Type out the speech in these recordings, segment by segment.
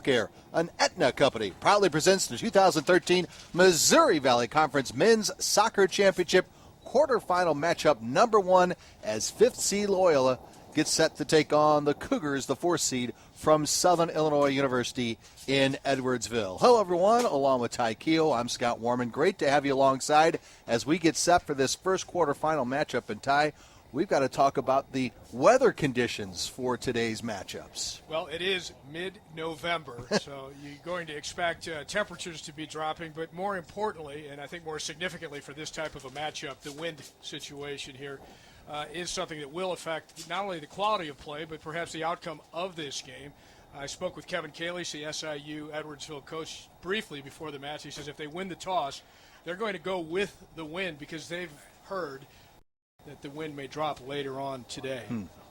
Healthcare, an Aetna company, proudly presents the 2013 Missouri Valley Conference Men's Soccer Championship quarterfinal matchup number 1 as 5th seed Loyola gets set to take on the Cougars, the 4th seed from Southern Illinois University in Edwardsville. Hello, everyone. Along with Ty Keogh, I'm Scott Warman. Great to have you alongside as we get set for this first quarterfinal matchup. And Ty, we've got to talk about the weather conditions for today's matchups. Well, it is mid-November, so you're going to expect temperatures to be dropping, but more importantly, and I think more significantly for this type of a matchup, the wind situation here is something that will affect not only the quality of play, but perhaps the outcome of this game. I spoke with Kevin Kalish, the SIU Edwardsville coach, briefly before the match. He says if they win the toss, they're going to go with the wind because they've heard that the wind may drop later on today.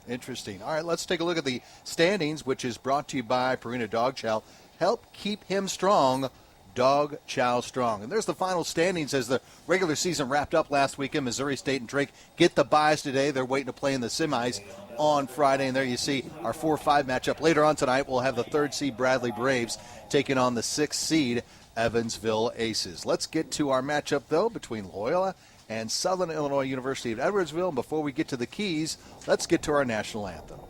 Interesting. All right, let's take a look at the standings, which is brought to you by Purina Dog Chow. Help keep him strong. Dog Chow Strong. And there's the final standings as the regular season wrapped up last weekend. Missouri State and Drake get the byes today. They're waiting to play in the semis on Friday. And there you see our 4-5 matchup. Later on tonight, we'll have the 3rd seed Bradley Braves taking on the 6th seed Evansville Aces. Let's get to our matchup, though, between Loyola and Southern Illinois University of Edwardsville. And before we get to the keys, let's get to our national anthem.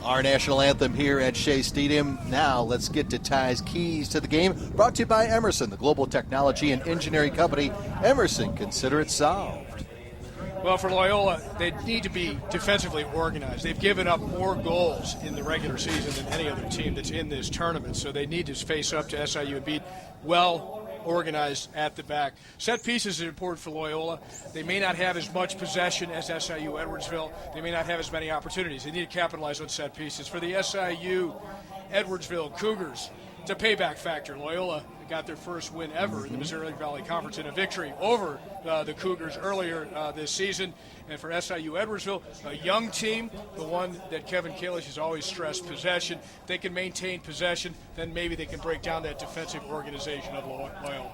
Our national anthem here at Shea Stadium. Now let's get to Ty's keys to the game. Brought to you by Emerson, the global technology and engineering company. Emerson, consider it solved. Well, for Loyola, they need to be defensively organized. They've given up more goals in the regular season than any other team that's in this tournament, so they need to face up to SIU and be well organized at the back. Set pieces are important for Loyola. They may not have as much possession as SIU Edwardsville. They may not have as many opportunities. They need to capitalize on set pieces. For the SIU Edwardsville Cougars, it's a payback factor. Loyola got their first win ever in the Missouri Valley Conference in a victory over the Cougars earlier this season. And for SIU Edwardsville, a young team, the one that Kevin Kalish has always stressed, possession. If they can maintain possession, then maybe they can break down that defensive organization of Loyola.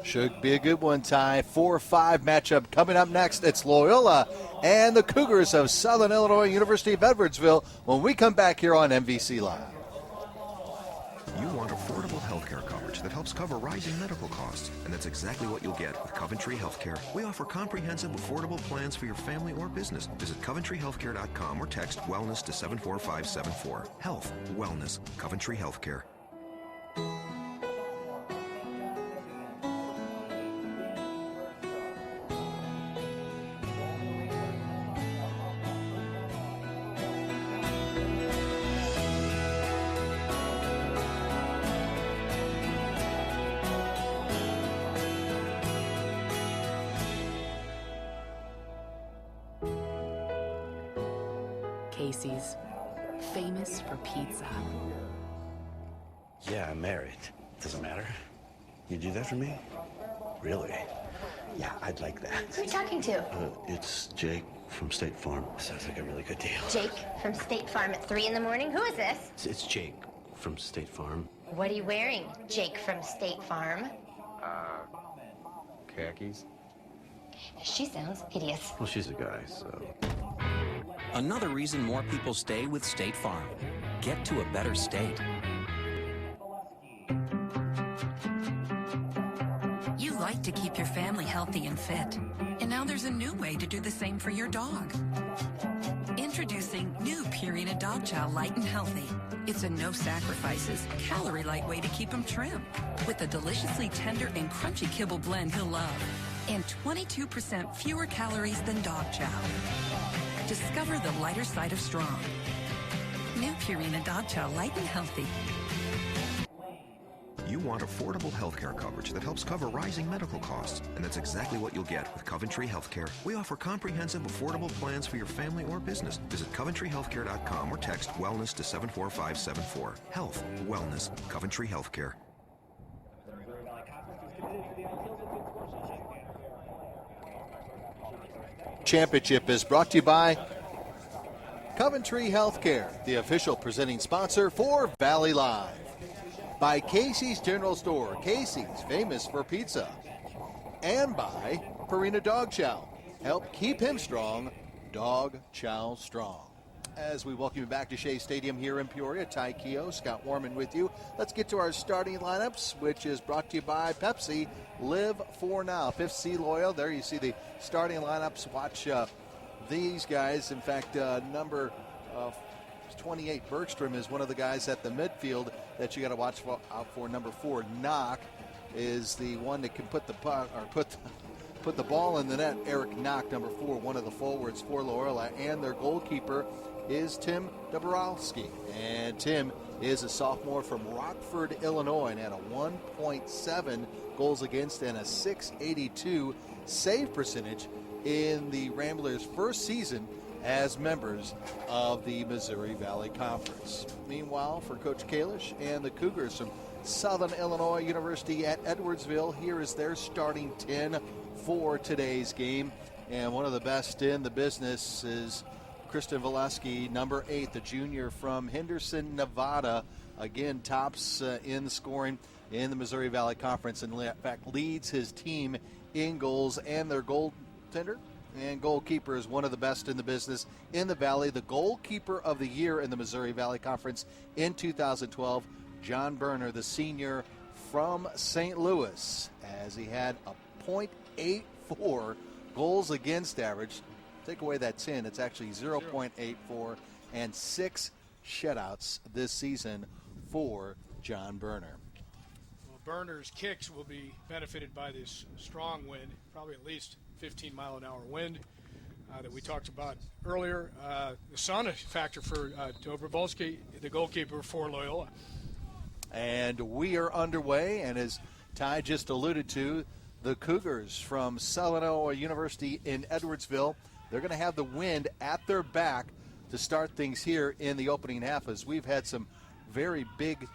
Should be a good one, Ty. 4-5 matchup coming up next. It's Loyola and the Cougars of Southern Illinois University of Edwardsville when we come back here on MVC Live. You want affordable healthcare coverage that helps cover rising medical costs, and that's exactly what you'll get with Coventry Healthcare. We offer comprehensive, affordable plans for your family or business. Visit CoventryHealthcare.com or text wellness to 74574. Health, wellness, Coventry Healthcare. Casey's, famous for pizza. Yeah, I'm married. Doesn't matter. You do that for me? Really? Yeah, I'd like that. Who are you talking to? It's Jake from State Farm. Sounds like a really good deal. Jake from State Farm at 3 in the morning? Who is this? It's Jake from State Farm. What are you wearing, Jake from State Farm? Khakis? She sounds hideous. Well, she's a guy, so... Another reason more people stay with State Farm. Get to a better state. You like to keep your family healthy and fit. And now there's a new way to do the same for your dog. Introducing Introducing new Purina Dog Chow Light and Healthy. It's a no sacrifices, calorie light way to keep him trim. With a deliciously tender and crunchy kibble blend he'll love. And 22% fewer calories than dog chow. Discover the lighter side of strong. New Purina Dog Chow Light and Healthy. You want affordable healthcare coverage that helps cover rising medical costs, and that's exactly what you'll get with Coventry Healthcare. We offer comprehensive, affordable plans for your family or business. Visit CoventryHealthcare.com or text wellness to 74574. Health, wellness, Coventry Healthcare. Championship is brought to you by Coventry Healthcare, the official presenting sponsor for Valley Live. By Casey's General Store, Casey's, famous for pizza. And by Purina Dog Chow. Help keep him strong, Dog Chow Strong. As we welcome you back to Shea Stadium here in Peoria, Ty Keogh, Scott Warman with you. Let's get to our starting lineups, which is brought to you by Pepsi. Live for now. 5th C Loyal. There you see the starting lineups. Watch these guys. In fact, number 28, Bergstrom, is one of the guys at the midfield that you got to watch out for. Number 4, Knock, is the one that can put the puck or put the ball in the net. Eric Knock, number 4, one of the forwards for Loyola, and their goalkeeper is Tim Dabrowski. And Tim is a sophomore from Rockford, Illinois, and had a 1.7 goals against and a .682 save percentage in the Ramblers' first season as members of the Missouri Valley Conference. Meanwhile, for Coach Kalish and the Cougars from Southern Illinois University at Edwardsville, here is their starting 10 for today's game. And one of the best in the business is Kristen Valesky, number 8, the junior from Henderson, Nevada. Again, tops in scoring in the Missouri Valley Conference, and in fact leads his team in goals, and their goaltender and goalkeeper is one of the best in the business in the Valley. The goalkeeper of the year in the Missouri Valley Conference in 2012, John Berner, the senior from St. Louis, as he had a .84 goals against average. Take away that 10, it's actually 0.84, and 6 shutouts this season for John Berner. Well, Berner's kicks will be benefited by this strong wind, probably at least 15-mile-an-hour wind that we talked about earlier. The sun, a factor for Dobrovolsky, the goalkeeper for Loyola. And we are underway, and as Ty just alluded to, the Cougars from Southern Illinois University in Edwardsville, they're going to have the wind at their back to start things here in the opening half, as we've had some very big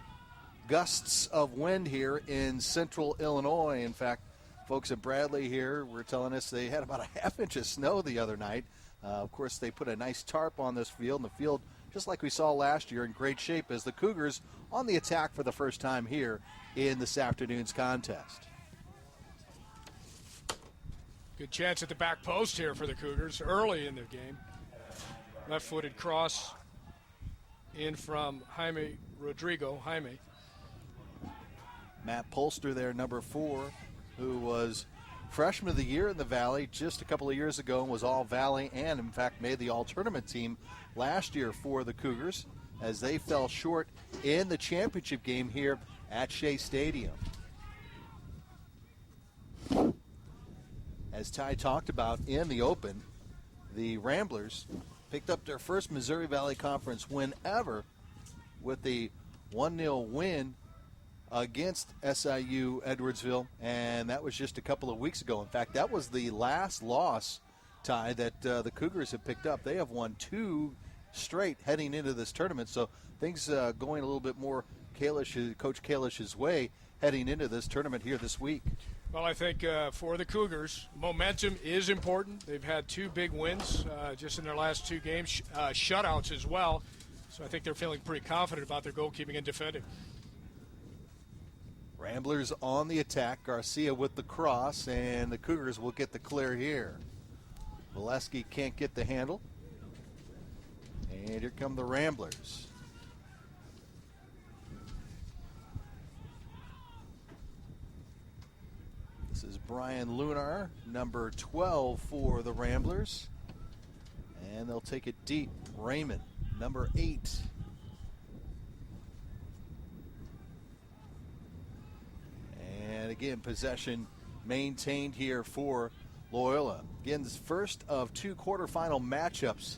gusts of wind here in central Illinois. In fact, folks at Bradley here were telling us they had about a half inch of snow the other night. Of course, they put a nice tarp on this field, and the field, just like we saw last year, in great shape as the Cougars on the attack for the first time here in this afternoon's contest. Good chance at the back post here for the Cougars early in the game. Left-footed cross in from Jaime Rodrigo. Jaime. Matt Polster there, number 4, who was freshman of the year in the Valley just a couple of years ago and was all Valley, and in fact made the all-tournament team last year for the Cougars as they fell short in the championship game here at Shea Stadium. As Ty talked about in the open, the Ramblers picked up their first Missouri Valley Conference win ever with the 1-0 win against SIU Edwardsville, and that was just a couple of weeks ago. In fact, that was the last loss, Ty, that the Cougars have picked up. They have won 2 straight heading into this tournament, so things going a little bit more Coach Kalish's way heading into this tournament here this week. Well, I think for the Cougars, momentum is important. They've had 2 big wins just in their last 2 games, shutouts as well. So I think they're feeling pretty confident about their goalkeeping and defending. Ramblers on the attack. Garcia with the cross, and the Cougars will get the clear here. Valesky can't get the handle. And here come the Ramblers. This is Brian Lunar, number 12 for the Ramblers. And they'll take it deep. Raymond, number 8. And again, possession maintained here for Loyola. Again, this first of 2 quarterfinal matchups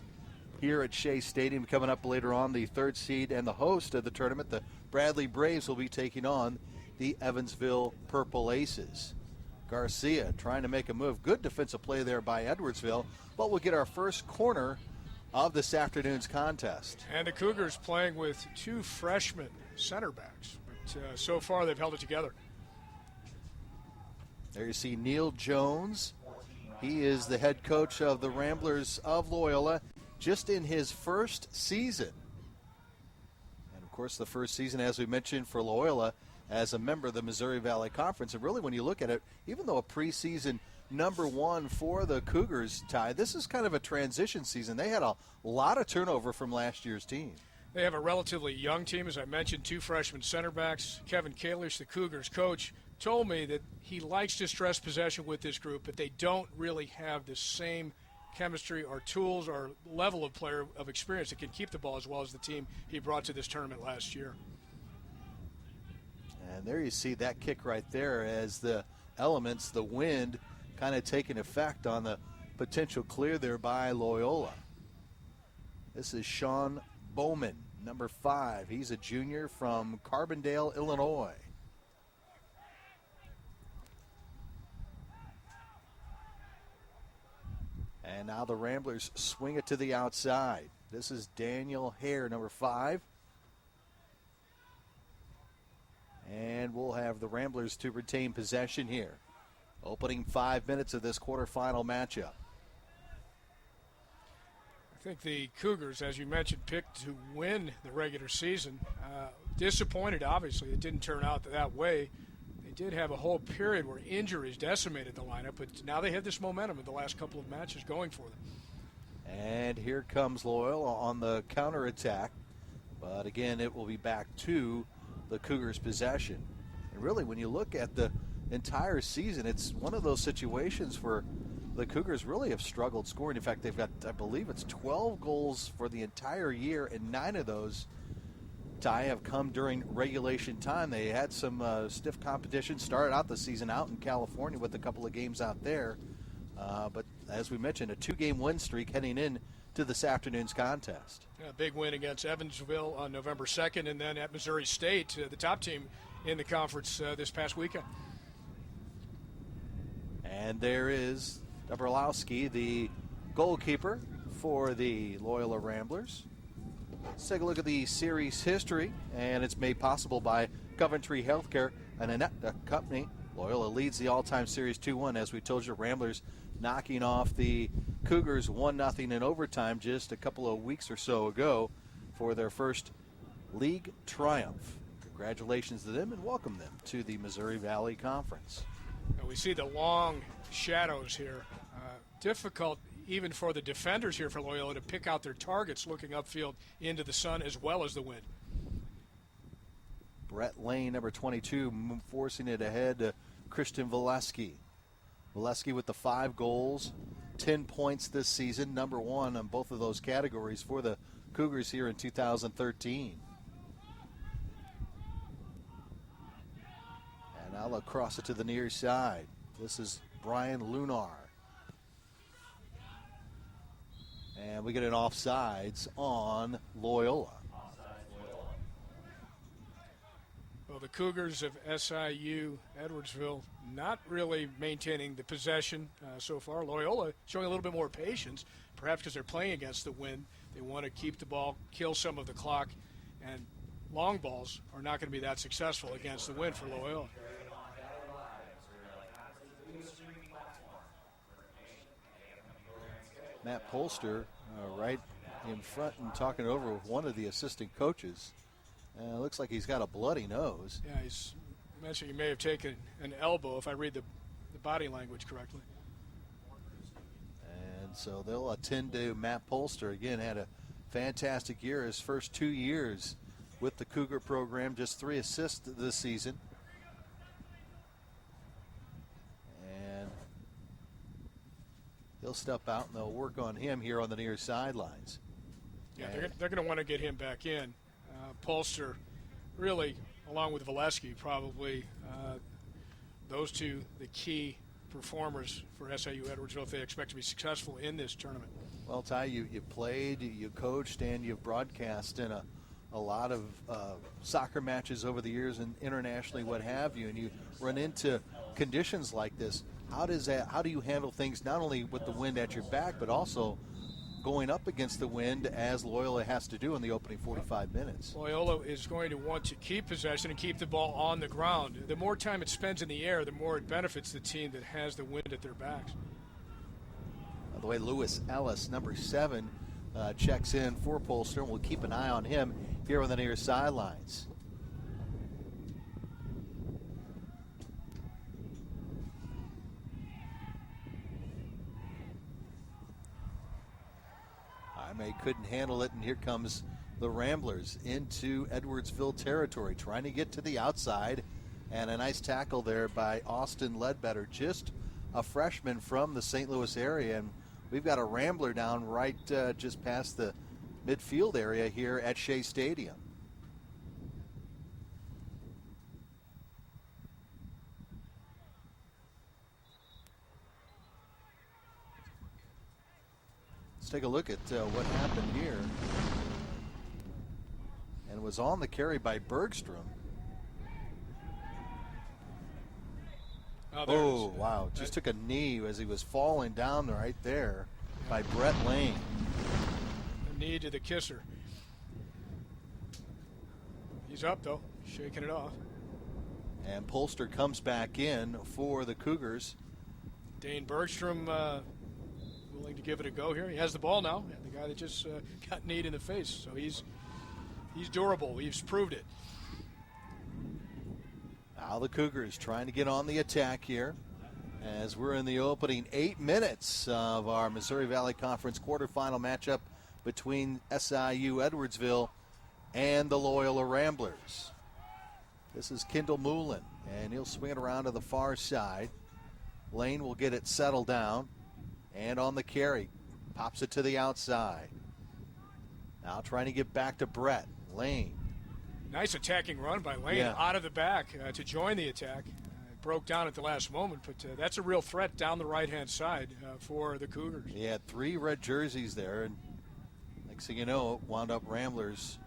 here at Shea Stadium. Coming up later on, the 3rd seed and the host of the tournament, the Bradley Braves, will be taking on the Evansville Purple Aces. Garcia trying to make a move. Good defensive play there by Edwardsville, but we'll get our first corner of this afternoon's contest. And the Cougars playing with 2 freshman center backs, but so far they've held it together. There you see Neil Jones. He is the head coach of the Ramblers of Loyola, just in his first season. And of course, the first season, as we mentioned, for Loyola as a member of the Missouri Valley Conference. And really, when you look at it, even though a preseason number 1 for the Cougars, Ty, this is kind of a transition season. They had a lot of turnover from last year's team. They have a relatively young team, as I mentioned, 2 freshman center backs. Kevin Kalish, the Cougars coach, told me that he likes to stress possession with this group, but they don't really have the same chemistry or tools or level of player of experience that can keep the ball as well as the team he brought to this tournament last year. And there you see that kick right there as the elements, the wind, kind of taking effect on the potential clear there by Loyola. This is Sean Bowman, number 5. He's a junior from Carbondale, Illinois. And now the Ramblers swing it to the outside. This is Daniel Hare, number 5. And we'll have the Ramblers to retain possession here. Opening 5 minutes of this quarterfinal matchup. I think the Cougars, as you mentioned, picked to win the regular season. Disappointed, obviously. It didn't turn out that way. They did have a whole period where injuries decimated the lineup, but now they have this momentum in the last couple of matches going for them. And here comes Loyola on the counterattack. But again, it will be back to the Cougars' possession. And really, when you look at the entire season, it's one of those situations where the Cougars really have struggled scoring. In fact, they've got, I believe it's 12 goals for the entire year, and 9 of those, Ty, have come during regulation time. They had some stiff competition, started out the season out in California with a couple of games out there. But as we mentioned, a 2-game win streak heading in to this afternoon's contest. A big win against Evansville on November 2nd, and then at Missouri State, the top team in the conference this past weekend. And there is Dabrowski, the goalkeeper for the Loyola Ramblers. Let's take a look at the series history, and it's made possible by Coventry Healthcare, an Annetta company. Loyola leads the all-time series 2-1. As we told you, Ramblers knocking off the Cougars 1-0 in overtime just a couple of weeks or so ago for their first league triumph. Congratulations to them and welcome them to the Missouri Valley Conference. And we see the long shadows here. Difficult even for the defenders here for Loyola to pick out their targets looking upfield into the sun as well as the wind. Brett Lane, number 22, forcing it ahead to Christian Valesky. Valesky with the 5 goals, 10 points this season, number 1 on both of those categories for the Cougars here in 2013. And now they'll cross it to the near side. This is Brian Lunar. And we get an offsides on Loyola. Well, the Cougars of SIU Edwardsville not really maintaining the possession so far. Loyola showing a little bit more patience, perhaps because they're playing against the wind. They want to keep the ball, kill some of the clock, and long balls are not going to be that successful against the wind for Loyola. Matt Polster right in front and talking over with one of the assistant coaches. Looks like he's got a bloody nose. Yeah, he's mentioned he may have taken an elbow, if I read the body language correctly. And so they'll attend to Matt Polster. Again, had a fantastic year. His first 2 years with the Cougar program, just 3 assists this season. And He'll step out and they'll work on him here on the near sidelines. Yeah, they're going to want to get him back in. Polster, really, along with Valesky, probably those two the key performers for SIU Edwardsville if they expect to be successful in this tournament. Well, Ty, you played, you coached, and you've broadcast in a lot of soccer matches over the years and internationally, what have you, and you run into conditions like this. How do you handle things not only with the wind at your back, but also going up against the wind as Loyola has to do in the opening 45 minutes? Loyola is going to want to keep possession and keep the ball on the ground. The more time it spends in the air, the more it benefits the team that has the wind at their backs. By the way, Lewis Ellis, number 7, checks in for Polster, and we'll keep an eye on him here on the near sidelines. Jaime couldn't handle it, and here comes the Ramblers into Edwardsville territory, trying to get to the outside, and a nice tackle there by Austin Ledbetter, just a freshman from the St. Louis area, and we've got a Rambler down right just past the midfield area here at Shea Stadium. Let's take a look at what happened here. And it was on the carry by Bergstrom. Oh, wow. Just took a knee as he was falling down right there by Brett Lane. A knee to the kisser. He's up, though, shaking it off. And Polster comes back in for the Cougars. Dane Bergstrom willing to give it a go here. He has the ball now. The guy that just got kneed in the face. So he's durable. He's proved it. Now the Cougars trying to get on the attack here as we're in the opening 8 minutes of our Missouri Valley Conference quarterfinal matchup between SIU Edwardsville and the Loyola Ramblers. This is Kendall Moulin, and he'll swing it around to the far side. Lane will get it settled down, and on the carry, pops it to the outside. Now trying to get back to Brett. Lane. Nice attacking run by Lane out of the back to join the attack. It broke down at the last moment, but that's a real threat down the right-hand side for the Cougars. He had 3 red jerseys there, and next thing you know, it wound up Ramblers'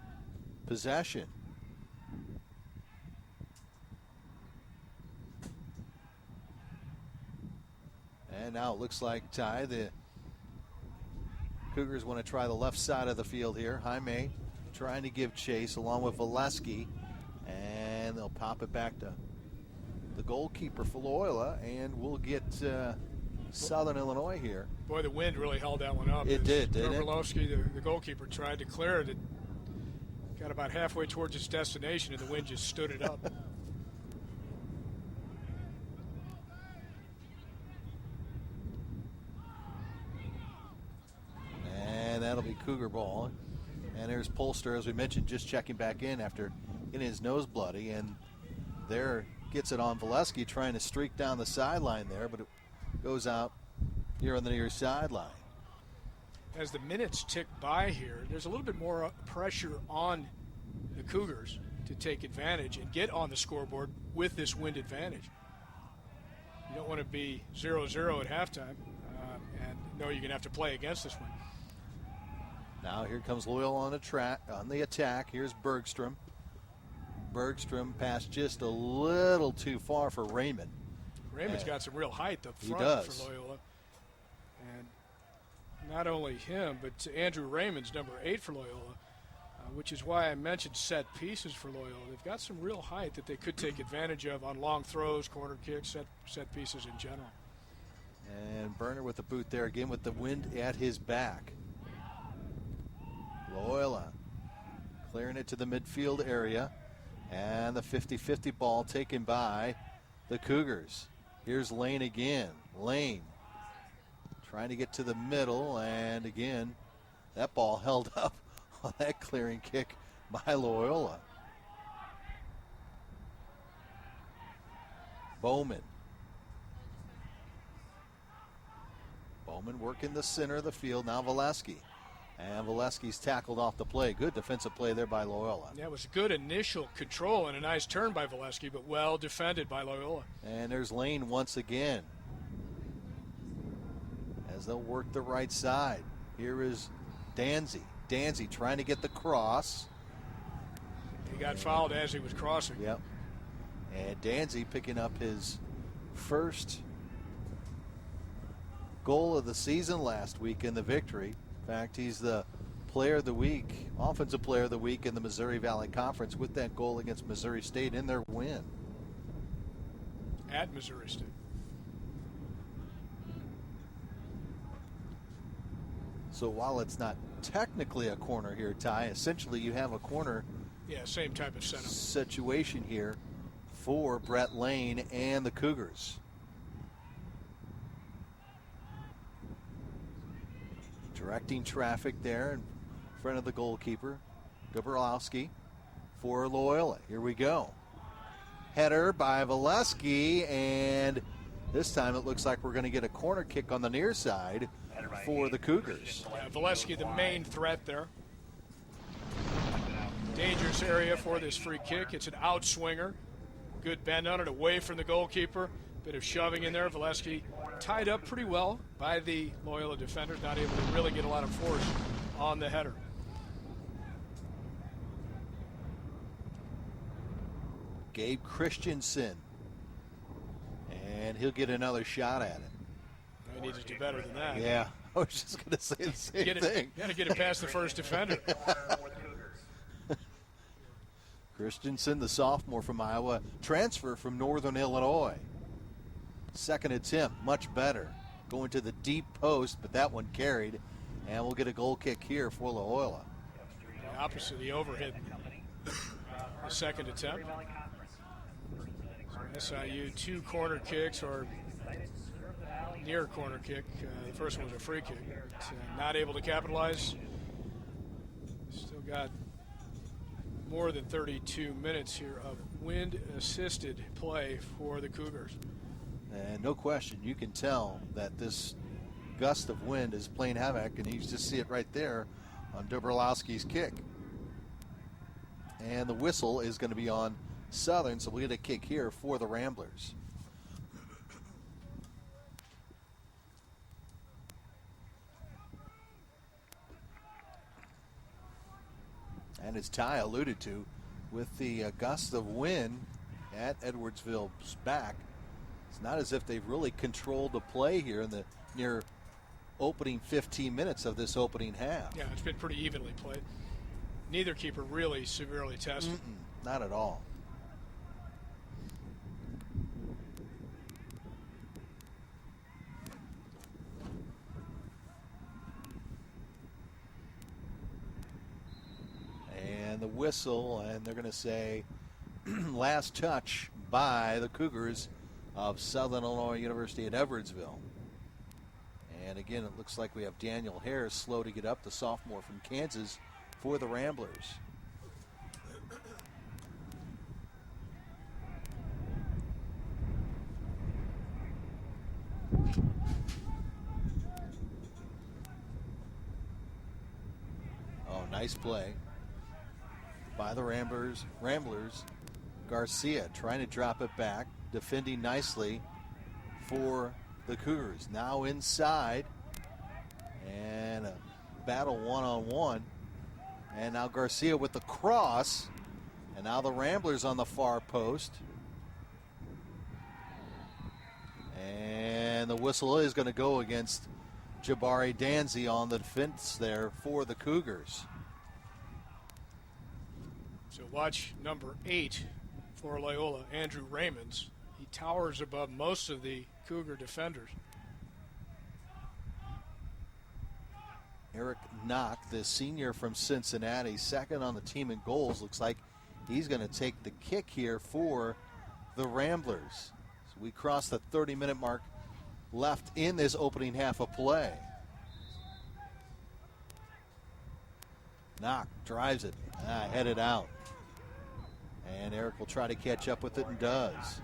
possession. And now it looks like, Ty, the Cougars want to try the left side of the field here. Jaime trying to give chase along with Valesky, and they'll pop it back to the goalkeeper for Loyola, and we'll get Southern Illinois here. Boy, the wind really held that one up. It did, didn't it? Dobrolowski, the goalkeeper, tried to clear it. It got about halfway towards its destination, and the wind just stood it up. And that'll be Cougar ball. And there's Polster, as we mentioned, just checking back in after getting his nose bloody. And there gets it on Valesky, trying to streak down the sideline there, but it goes out here on the near sideline. As the minutes tick by here, there's a little bit more pressure on the Cougars to take advantage and get on the scoreboard with this wind advantage. You don't want to be 0-0 at halftime and know you're going to have to play against this one. Now here comes Loyola on the attack. Here's Bergstrom. Bergstrom passed just a little too far for Raymond. Raymond's got some real height up front for Loyola. And not only him, but Andrew Raymond's number 8 for Loyola, which is why I mentioned set pieces for Loyola. They've got some real height that they could take advantage of on long throws, corner kicks, set pieces in general. And Berner with the boot there again with the wind at his back. Loyola clearing it to the midfield area, and the 50-50 ball taken by the Cougars. Here's Lane again. Lane trying to get to the middle, and again, that ball held up on that clearing kick by Loyola. Bowman Bowman working the center of the field. Now Valesky. And Valesky's tackled off the play. Good defensive play there by Loyola. That was good initial control and a nice turn by Valesky, but well defended by Loyola. And there's Lane once again as they'll work the right side. Here is Danzy. Danzy trying to get the cross. He got fouled as he was crossing. Yep. And Danzy picking up his first goal of the season last week in the victory. In fact, he's the player of the week, offensive player of the week in the Missouri Valley Conference with that goal against Missouri State in their win. At Missouri State. So while it's not technically a corner here, Ty, essentially you have a corner same type of setup situation here for Brett Lane and the Cougars. Directing traffic there in front of the goalkeeper, Dobrowski for Loyola. Here we go. Header by Valesky, and this time it looks like we're going to get a corner kick on the near side for the Cougars. Valesky, the main threat there. Dangerous area for this free kick. It's an outswinger. Good bend on it, away from the goalkeeper. Bit of shoving in there. Valesky tied up pretty well by the Loyola defenders, not able to really get a lot of force on the header. Gabe Christensen, and he'll get another shot at it. He needs to do better than that. Yeah, I was just going to say the same thing. Got to get it past the first defender. Christensen, the sophomore from Iowa, transfer from Northern Illinois. Second attempt, much better. Going to the deep post, but that one carried. And we'll get a goal kick here for Loyola. The opposite of the overhead. The second attempt. So SIU 2 corner kicks, or near corner kick. The first one was a free kick. Not able to capitalize. Still got more than 32 minutes here of wind-assisted play for the Cougars. And no question, you can tell that this gust of wind is playing havoc, and you just see it right there on Dobrowski's kick. And the whistle is going to be on Southern, so we get a kick here for the Ramblers. And as Ty alluded to, with the gust of wind at Edwardsville's back, it's not as if they've really controlled the play here in the near opening 15 minutes of this opening half. Yeah, it's been pretty evenly played. Neither keeper really severely tested. Not at all. And the whistle, and they're going to say last touch by the Cougars of Southern Illinois University at Edwardsville. And again, it looks like we have Daniel Harris slow to get up, the sophomore from Kansas, for the Ramblers. Oh, nice play by the Ramblers. Garcia trying to drop it back, defending nicely for the Cougars. Now inside, and a battle one-on-one. And now Garcia with the cross, and now the Ramblers on the far post. And the whistle is going to go against Jabari Danzy on the defense there for the Cougars. So watch number 8 for Loyola, Andrew Raymonds. He towers above most of the Cougar defenders. Eric Knock, the senior from Cincinnati, second on the team in goals. Looks like he's going to take the kick here for the Ramblers. So we cross the 30-minute mark left in this opening half of play. Knock drives it, headed out. And Eric will try to catch up with it and does.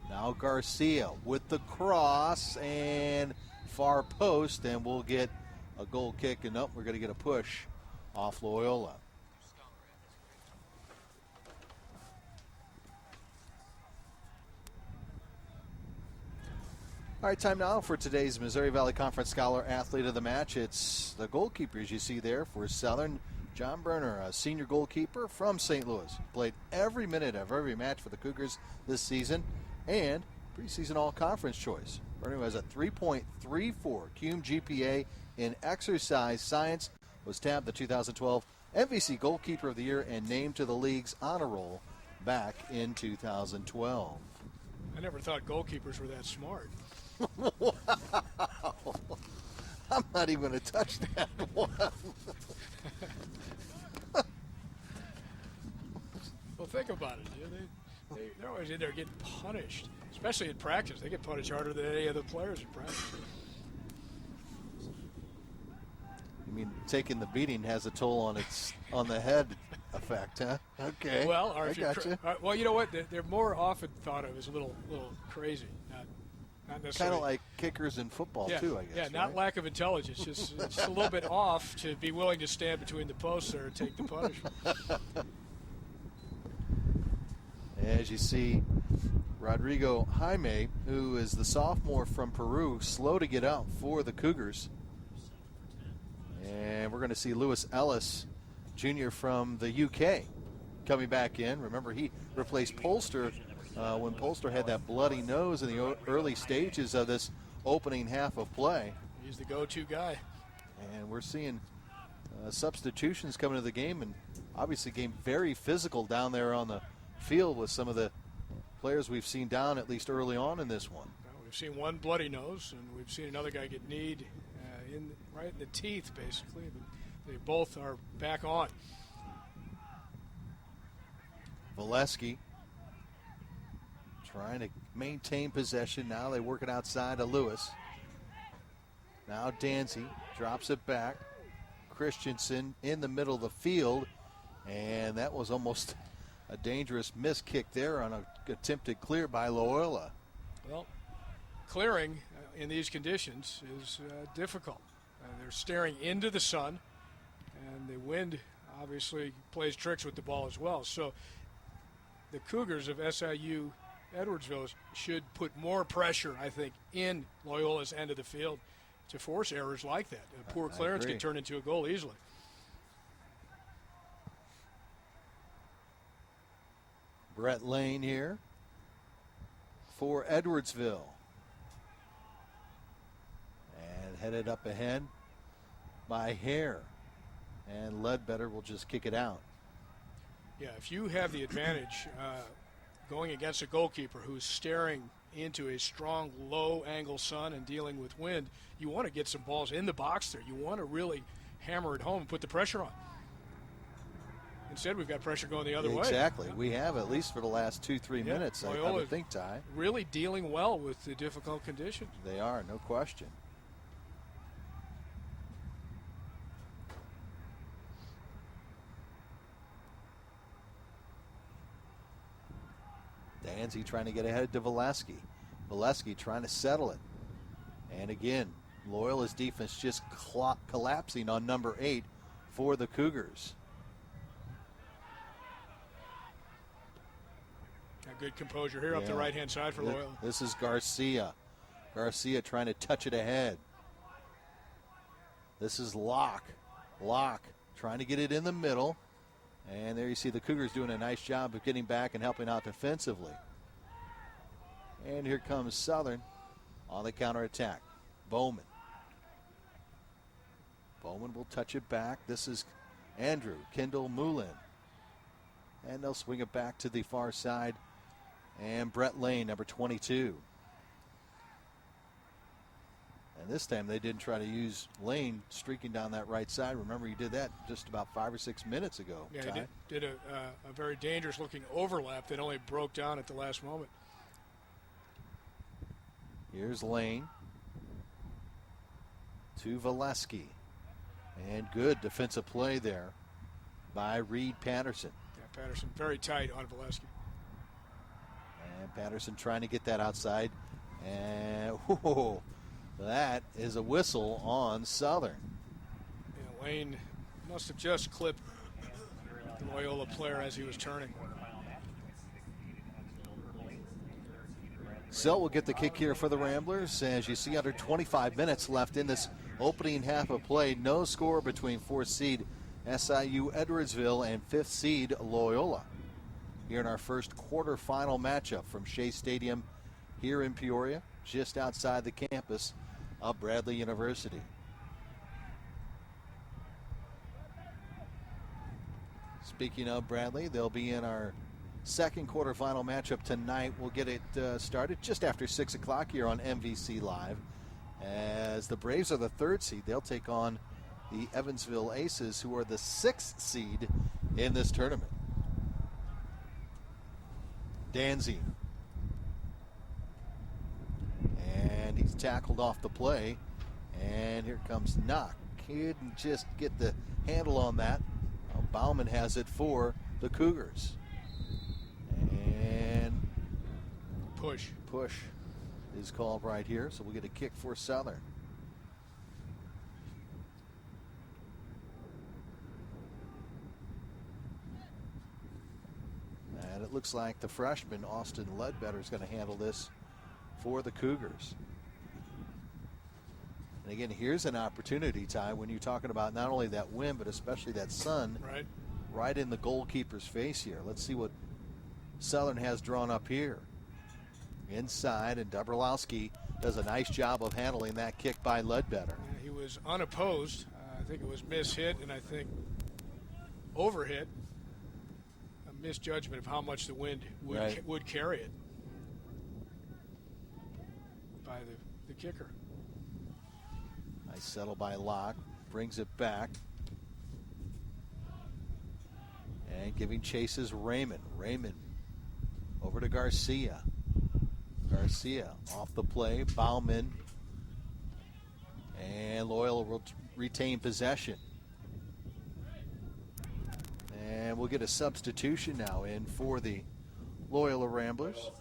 Now Garcia with the cross and far post, and we'll get a goal kick. And nope, we're going to get a push off Loyola. All right, time now for today's Missouri Valley Conference Scholar Athlete of the Match. It's the goalkeepers you see there for Southern. John Berner, a senior goalkeeper from St. Louis, played every minute of every match for the Cougars this season, and preseason all-conference choice. Berner has a 3.34 cum GPA in exercise science, was tabbed the 2012 MVC Goalkeeper of the Year and named to the league's honor roll back in 2012. I never thought goalkeepers were that smart. Wow. I'm not even going to touch that one. Well, think about it. They're always in there getting punished, especially in practice. They get punished harder than any other players in practice. You mean taking the beating has a toll on the head effect, huh? Okay. Well, I gotcha. well, you know what? They're more often thought of as a little crazy, not necessarily. Kind of like kickers in football too, I guess. Yeah, not lack of intelligence, just a little bit off to be willing to stand between the posts there and take the punishment. As you see, Rodrigo Jaime, who is the sophomore from Peru, slow to get out for the Cougars. And we're going to see Lewis Ellis, Jr. from the UK, coming back in. Remember, he replaced Polster when Polster had that bloody nose in the early stages of this opening half of play. He's the go-to guy. And we're seeing substitutions coming to the game, and obviously game very physical down there on the field with some of the players we've seen down at least early on in this one. Well, we've seen one bloody nose, and we've seen another guy get kneed right in the teeth, basically. But they both are back on. Valesky trying to maintain possession. Now they work it outside to Lewis. Now Danzy drops it back. Christensen in the middle of the field, and that was almost a dangerous miss kick there on an attempted clear by Loyola. Well, clearing in these conditions is difficult. They're staring into the sun, and the wind obviously plays tricks with the ball as well. So the Cougars of SIU Edwardsville should put more pressure, I think, in Loyola's end of the field to force errors like that. A poor clearance can turn into a goal easily. Brett Lane here for Edwardsville. And headed up ahead by Hare. And Ledbetter will just kick it out. Yeah, if you have the advantage going against a goalkeeper who's staring into a strong low-angle sun and dealing with wind, you want to get some balls in the box there. You want to really hammer it home and put the pressure on. Instead, we've got pressure going the other way. Exactly. We have, at least for the last 2-3 minutes, I would think, Ty. Really dealing well with the difficult conditions. They are, no question. Danzy trying to get ahead to Valesky. Valesky trying to settle it. And again, Loyola's defense just collapsing on number 8 for the Cougars. A good composure here up the right-hand side for Loyola. This is Garcia. Garcia trying to touch it ahead. This is Locke. Locke trying to get it in the middle. And there you see the Cougars doing a nice job of getting back and helping out defensively. And here comes Southern on the counterattack. Bowman. Bowman will touch it back. This is Andrew Kendall Moulin. And they'll swing it back to the far side. And Brett Lane, number 22. And this time they didn't try to use Lane streaking down that right side. Remember, he did that just about 5 or 6 minutes ago. Yeah, he did a very dangerous-looking overlap that only broke down at the last moment. Here's Lane to Valesky. And good defensive play there by Reed Patterson. Yeah, Patterson very tight on Valesky. And Patterson trying to get that outside. And that is a whistle on Southern. Yeah, Lane must have just clipped the Loyola player as he was turning. Zell will get the kick here for the Ramblers. As you see, under 25 minutes left in this opening half of play. No score between 4th seed SIU Edwardsville and 5th seed Loyola. Here in our first quarterfinal matchup from Shea Stadium here in Peoria, just outside the campus of Bradley University. Speaking of Bradley, they'll be in our second quarterfinal matchup tonight. We'll get it started just after 6 o'clock here on MVC Live. As the Braves are the 3rd seed, they'll take on the Evansville Aces, who are the 6th seed in this tournament. Danzy. And he's tackled off the play. And here comes Knock. Couldn't just get the handle on that. Bauman has it for the Cougars. And push is called right here, so we'll get a kick for Southern. And it looks like the freshman Austin Ledbetter is going to handle this for the Cougars. And again, here's an opportunity, Ty, when you're talking about not only that wind, but especially that sun right in the goalkeeper's face here. Let's see what Southern has drawn up here. Inside, and Dabrowski does a nice job of handling that kick by Ledbetter. Yeah, he was unopposed. I think it was mishit, and I think overhit. A misjudgment of how much the wind would carry it by the kicker. Nice settle by Locke. Brings it back. And giving chases Raymond. Raymond over to Garcia. Garcia off the play. Bauman. And Loyola will retain possession. And we'll get a substitution now in for the Loyola Ramblers.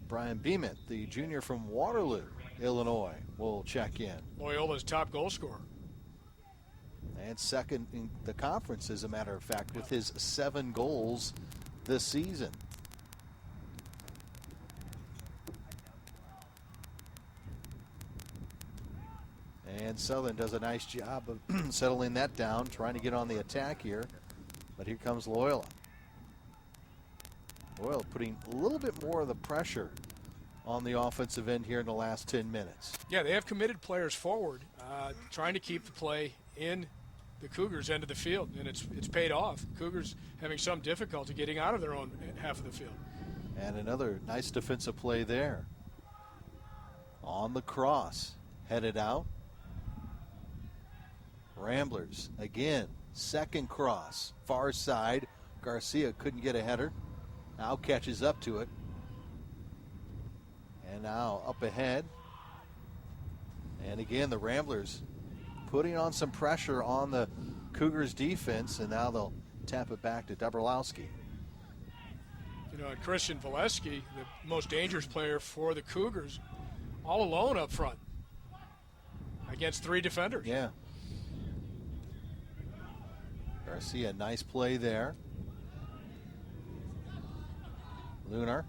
Brian Beeman, the junior from Waterloo, Illinois, will check in. Loyola's top goal scorer. And second in the conference, as a matter of fact, with his 7 goals this season. And Southern does a nice job of settling that down, trying to get on the attack here. But here comes Loyola. Loyola putting a little bit more of the pressure on the offensive end here in the last 10 minutes. Yeah, they have committed players forward, trying to keep the play in the Cougars' end of the field, and it's paid off. Cougars having some difficulty getting out of their own half of the field. And another nice defensive play there. On the cross, headed out. Ramblers again, second cross, far side. Garcia couldn't get a header. Now catches up to it. And now up ahead. And again, the Ramblers putting on some pressure on the Cougars defense, and now they'll tap it back to Dabrowski. You know, and Christian Valesky, the most dangerous player for the Cougars, all alone up front against 3 defenders. Yeah. Garcia, nice play there. Lunar.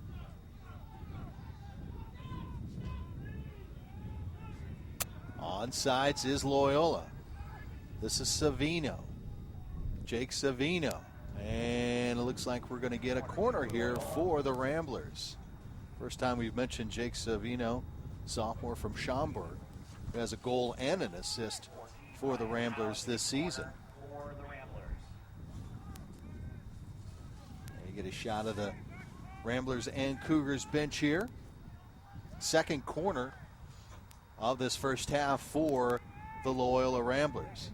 Onsides is Loyola. This is Savino. Jake Savino. And it looks like we're going to get a corner here for the Ramblers. First time we've mentioned Jake Savino, sophomore from Schaumburg, who has a goal and an assist for the Ramblers this season. And you get a shot of the Ramblers and Cougars bench here. Second corner of this first half for the Loyola Ramblers.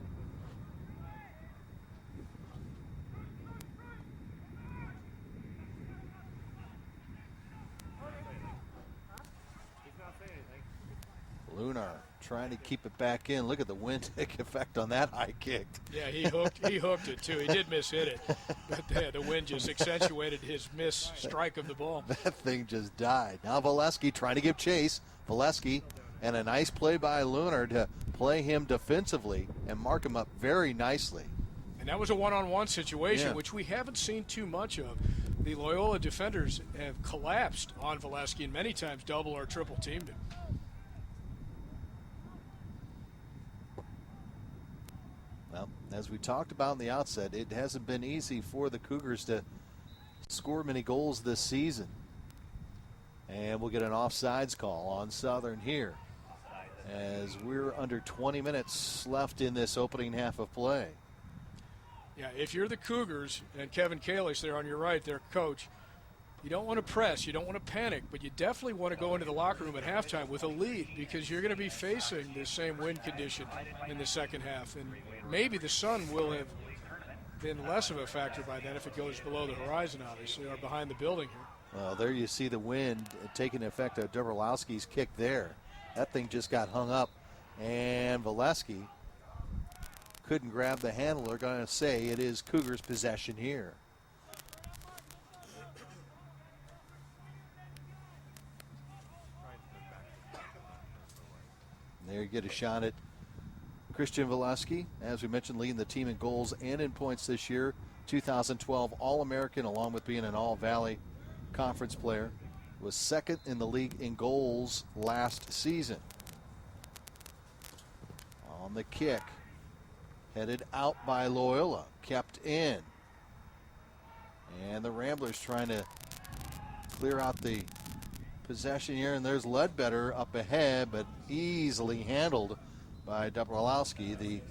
Lunar trying to keep it back in. Look at the wind take effect on that high kick. Yeah, he hooked it too. He did miss hit it, but the wind just accentuated his miss strike of the ball. That thing just died. Now Valesky trying to give chase. Valesky, and a nice play by Lunar to play him defensively and mark him up very nicely. And that was a one-on-one situation, Yeah. which we haven't seen too much of. The Loyola defenders have collapsed on Valesky and many times double or triple teamed him. Well, as we talked about in the outset, it hasn't been easy for the Cougars to score many goals this season. And we'll get an offsides call on Southern here as we're under 20 minutes left in this opening half of play. Yeah, if you're the Cougars and Kevin Kalish there on your right, their coach, you don't want to press, you don't want to panic, but you definitely want to go into the locker room at halftime with a lead because you're going to be facing the same wind condition in the second half. And maybe the sun will have been less of a factor by then if it goes below the horizon, obviously, or behind the building here. Well, there you see the wind taking effect of Dobrowski's kick there. That thing just got hung up, and Valesky couldn't grab the handle. They're going to say it is Cougars' possession here. There you get a shot at Christian Valesky, as we mentioned, leading the team in goals and in points this year. 2012 All-American, along with being an All-Valley Conference player. Was second in the league in goals last season. On the kick, headed out by Loyola, kept in. And the Ramblers trying to clear out the possession here, and there's Ledbetter up ahead, but easily handled by Dobrowski, the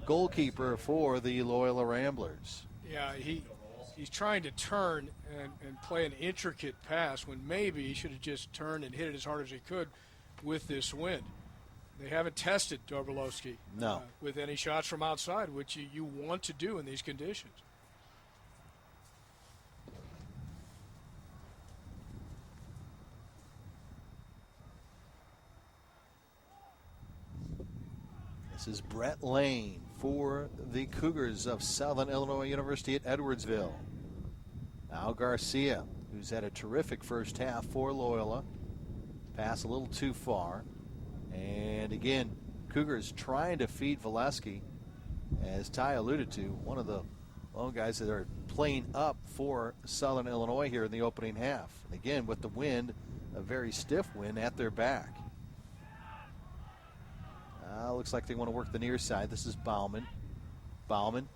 goalkeeper for the Loyola Ramblers. Yeah, he's trying to turn and play an intricate pass when maybe he should have just turned and hit it as hard as he could with this wind. They haven't tested Dobrowski with any shots from outside, which you want to do in these conditions. This is Brett Lane for the Cougars of Southern Illinois University at Edwardsville. Now Garcia, who's had a terrific first half for Loyola. Pass a little too far. And again, Cougars trying to feed Valesky, as Ty alluded to, one of the lone guys that are playing up for Southern Illinois here in the opening half. And again, with the wind, a very stiff wind at their back. Looks like they want to work the near side. This is Bauman. Bauman.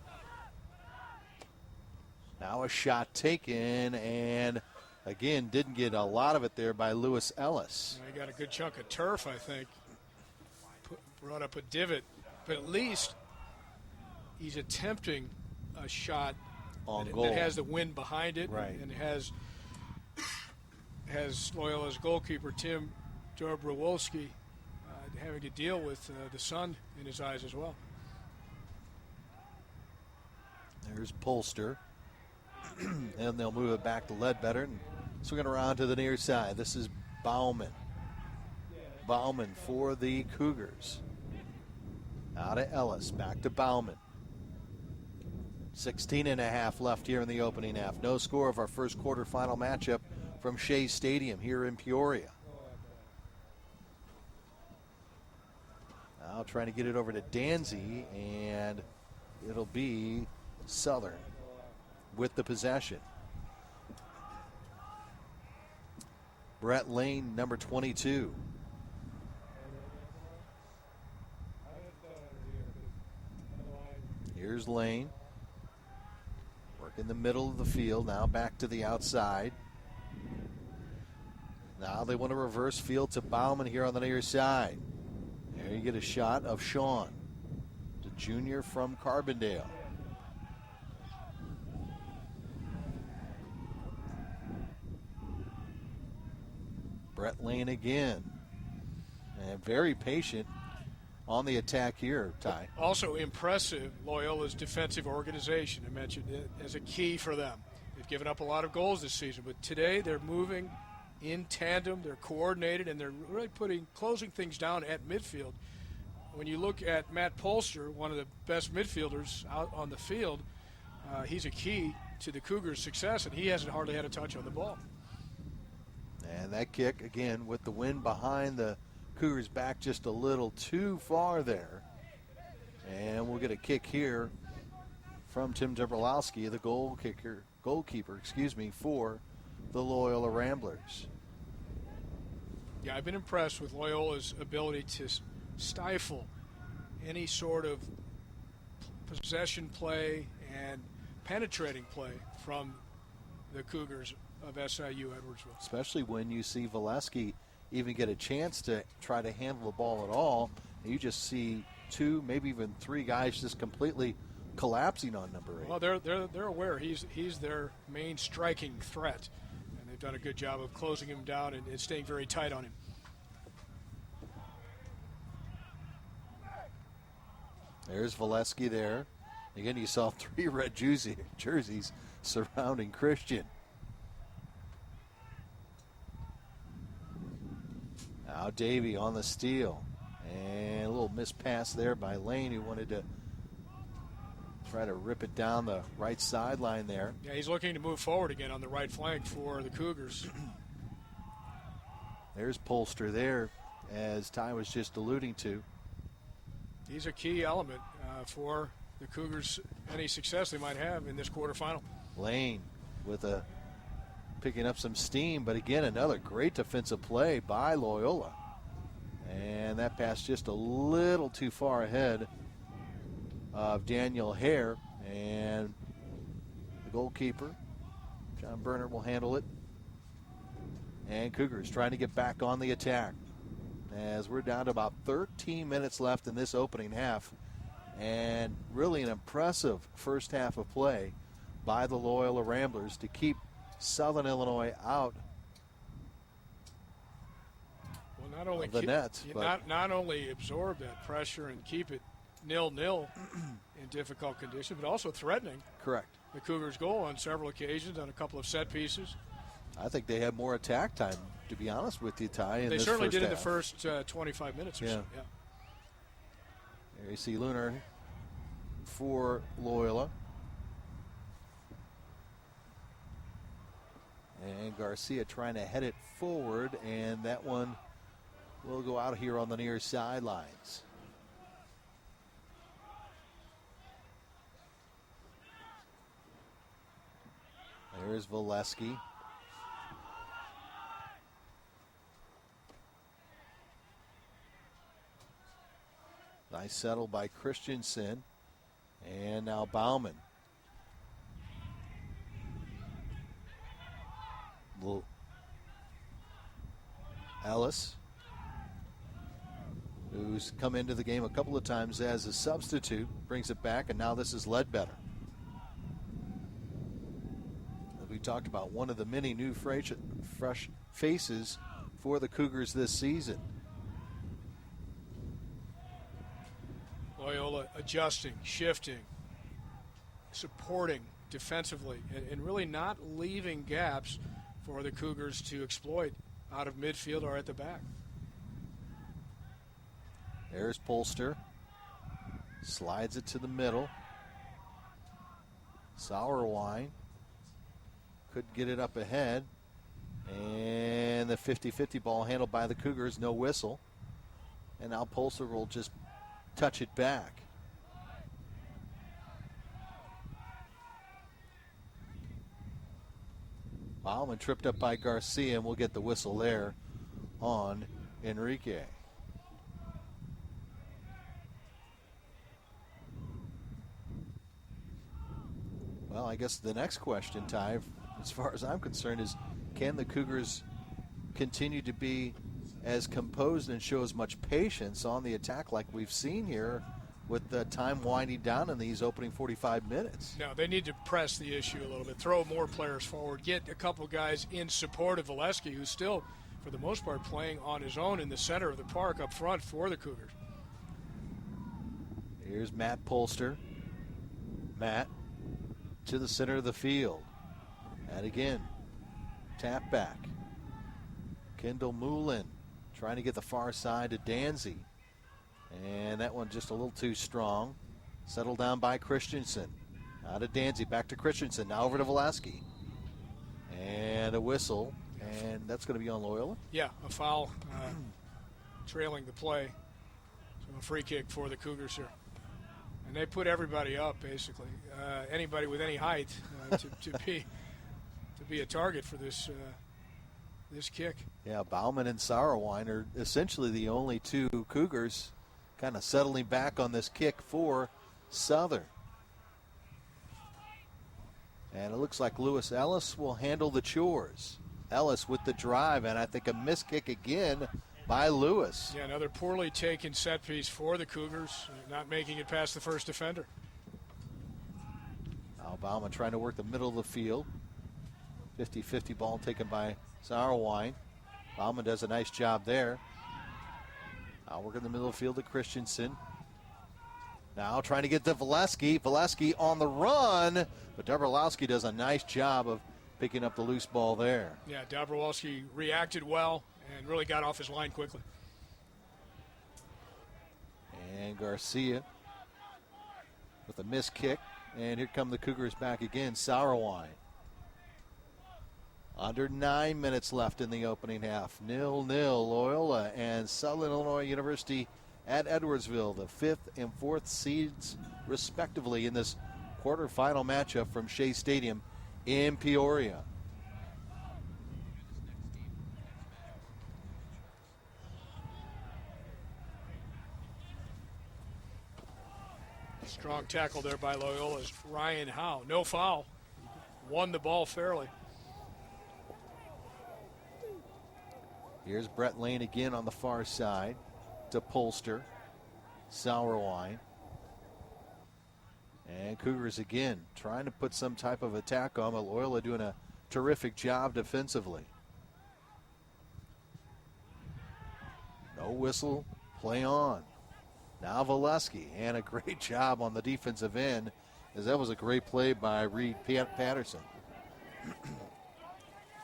Now a shot taken, and again, didn't get a lot of it there by Lewis Ellis. He got a good chunk of turf, I think. Brought up a divot, but at least he's attempting a shot on goal that has the wind behind it, right, and has Loyola's goalkeeper Tim Dobrowski having to deal with the sun in his eyes as well. There's Polster. And they'll move it back to Ledbetter and swing it around to the near side. This is Bauman. Bauman for the Cougars. Out to Ellis, back to Bauman. 16.5 left here in the opening half. No score of our first quarterfinal matchup from Shea Stadium here in Peoria. Now trying to get it over to Danzy, and it'll be Southern with the possession. Brett Lane, number 22. Here's Lane. Work in the middle of the field. Now back to the outside. Now they want to reverse field to Bauman here on the near side. There you get a shot of Sean, the junior from Carbondale. Brett Lane again. And very patient on the attack here, Ty. Also impressive, Loyola's defensive organization. I mentioned it as a key for them. They've given up a lot of goals this season, but today they're moving in tandem. They're coordinated, and they're really closing things down at midfield. When you look at Matt Polster, one of the best midfielders out on the field, he's a key to the Cougars' success, and he hasn't hardly had a touch on the ball. And that kick, again, with the wind behind the Cougars' back just a little too far there. And we'll get a kick here from Tim Dabrowski, the goalkeeper, for the Loyola Ramblers. Yeah, I've been impressed with Loyola's ability to stifle any sort of possession play and penetrating play from the Cougars of SIU Edwardsville. Especially when you see Valesky even get a chance to try to handle the ball at all. And you just see 2, maybe even 3 guys just completely collapsing on number 8. Well, they're aware he's their main striking threat, and they've done a good job of closing him down and staying very tight on him. There's Valesky there. Again, you saw 3 red jerseys surrounding Christian. Now Davey on the steal. And a little missed pass there by Lane, who wanted to try to rip it down the right sideline there. Yeah, he's looking to move forward again on the right flank for the Cougars. There's Polster there, as Ty was just alluding to. He's a key element for the Cougars, any success they might have in this quarterfinal. Lane with picking up some steam, but again, another great defensive play by Loyola. And that pass just a little too far ahead of Daniel Hare, and the goalkeeper, John Berner, will handle it. And Cougars trying to get back on the attack as we're down to about 13 minutes left in this opening half. And really an impressive first half of play by the Loyola Ramblers to keep Southern Illinois out not only of the nets. Not only absorb that pressure and keep it 0-0 in difficult conditions, but also threatening. Correct. The Cougars' goal on several occasions, on a couple of set pieces. I think they had more attack time, to be honest with you, Ty. They certainly did in the first 25 minutes or so. Yeah. There you see Lunar for Loyola. And Garcia trying to head it forward, and that one will go out here on the near sidelines. There's Valesky. Nice settle by Christensen. And now Bauman. Ellis, who's come into the game a couple of times as a substitute, brings it back, and now this is Ledbetter. We talked about one of the many new fresh faces for the Cougars this season. Loyola adjusting, shifting, supporting defensively, and really not leaving gaps for the Cougars to exploit out of midfield or at the back. There's Polster. Slides it to the middle. Sauerwein couldn't get it up ahead. And the 50-50 ball handled by the Cougars, no whistle. And now Polster will just touch it back. Bauman tripped up by Garcia, and we'll get the whistle there on Enrique. Well, I guess the next question, Ty, as far as I'm concerned, is can the Cougars continue to be as composed and show as much patience on the attack like we've seen here with the time winding down in these opening 45 minutes? No, they need to press the issue a little bit, throw more players forward, get a couple guys in support of Valesky, who's still, for the most part, playing on his own in the center of the park up front for the Cougars. Here's Matt Polster. Matt to the center of the field. And again, tap back. Kendall Moulin trying to get the far side to Danzy. And that one just a little too strong. Settled down by Christensen. Out of Danzy, back to Christensen. Now over to Velasquez. And a whistle. And that's going to be on Loyola? Yeah, a foul trailing the play. So a free kick for the Cougars here. And they put everybody up, basically. Anybody with any height to be a target for this kick. Yeah, Bauman and Sauerwein are essentially the only two Cougars kind of settling back on this kick for Southern. And it looks like Lewis Ellis will handle the chores. Ellis with the drive, and I think a missed kick again by Lewis. Yeah, another poorly taken set piece for the Cougars, not making it past the first defender. Now Bauman trying to work the middle of the field. 50-50 ball taken by Sauerwein. Bauman does a nice job there. Now working the middle of the field to Christensen. Now trying to get to Velasquez. Velasquez on the run, but Dabrowski does a nice job of picking up the loose ball there. Yeah, Dabrowski reacted well and really got off his line quickly. And Garcia with a missed kick. And here come the Cougars back again. Sauerwein. Under 9 minutes left in the opening half. 0-0 Loyola and Southern Illinois University at Edwardsville, the 5th and 4th seeds respectively in this quarterfinal matchup from Shea Stadium in Peoria. Strong tackle there by Loyola's Ryan Howe. No foul. Won the ball fairly. Here's Brett Lane again on the far side to Polster. Sauerwein. And Cougars again trying to put some type of attack on, but Loyola doing a terrific job defensively. No whistle, play on. Now Velasquez, and a great job on the defensive end, as that was a great play by Reed Patterson.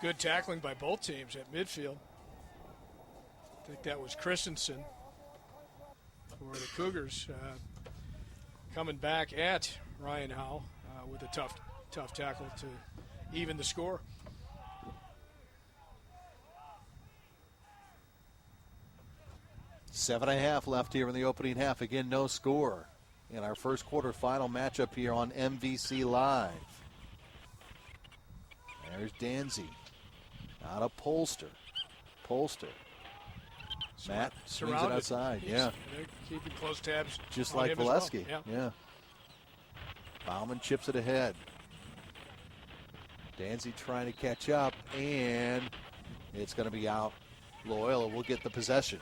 Good tackling by both teams at midfield. I think that was Christensen for the Cougars. Coming back at Ryan Howe with a tough tackle to even the score. Seven and a half left here in the opening half. Again, no score in our first quarterfinal matchup here on MVC Live. There's Danzy. Out of Polster. Matt swings it outside. Yeah. They're keeping close tabs. Just like Velasquez. Well. Yeah. Bauman chips it ahead. Danzy trying to catch up, and it's going to be out. Loyola will get the possession.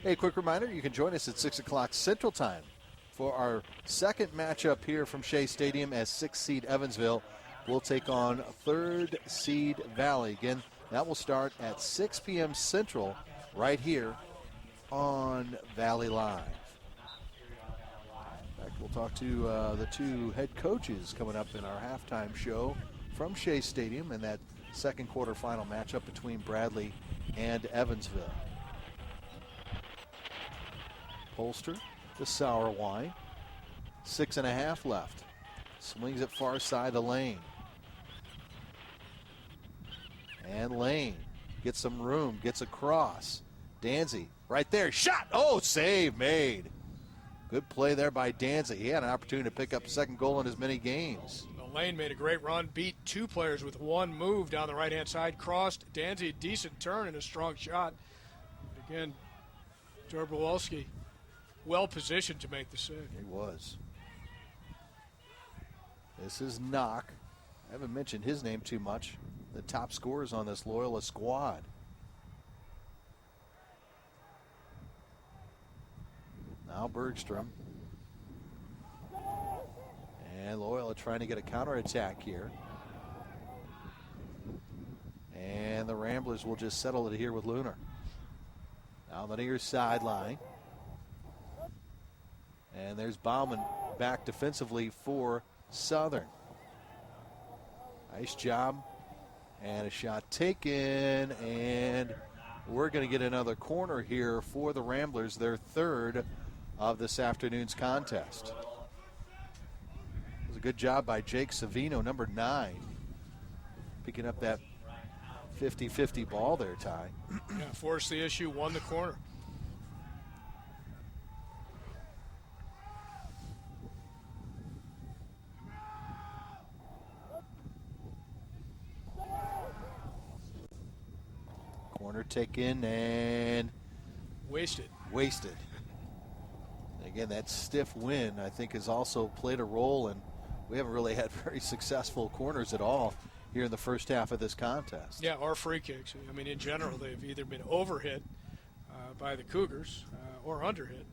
Hey, quick reminder, you can join us at 6 o'clock Central Time for our second matchup here from Shea Stadium, as 6th seed Evansville will take on 3rd seed Valley. Again, that will start at 6 p.m. Central right here on Valley Live. In fact, we'll talk to the two head coaches coming up in our halftime show from Shea Stadium in that second quarterfinal matchup between Bradley and Evansville. Polster to Sauerwein. 6.5 left. Swings it far side to Lane. And Lane gets some room, gets across. Danzy right there. Shot! Oh, save made. Good play there by Danzy. He had an opportunity to pick up a second goal in as many games. Lane made a great run, beat two players with one move down the right-hand side, crossed. Danzy, decent turn and a strong shot. But again, Dabrowski well positioned to make the save. He was. This is Knock. I haven't mentioned his name too much. The top scorers on this Loyola squad. Now Bergstrom. And Loyola trying to get a counterattack here. And the Ramblers will just settle it here with Lunar. Now the near sideline. And there's Bauman back defensively for Southern. Nice job. And a shot taken. And we're going to get another corner here for the Ramblers, their third of this afternoon's contest. It was a good job by Jake Savino, number 9, picking up that 50-50 ball there, Ty. Yeah, forced the issue, won the corner. Corner taken and wasted. And again, that stiff wind, I think, has also played a role, and we haven't really had very successful corners at all here in the first half of this contest. Yeah, or free kicks. I mean, in general, they've either been overhit by the Cougars or underhit.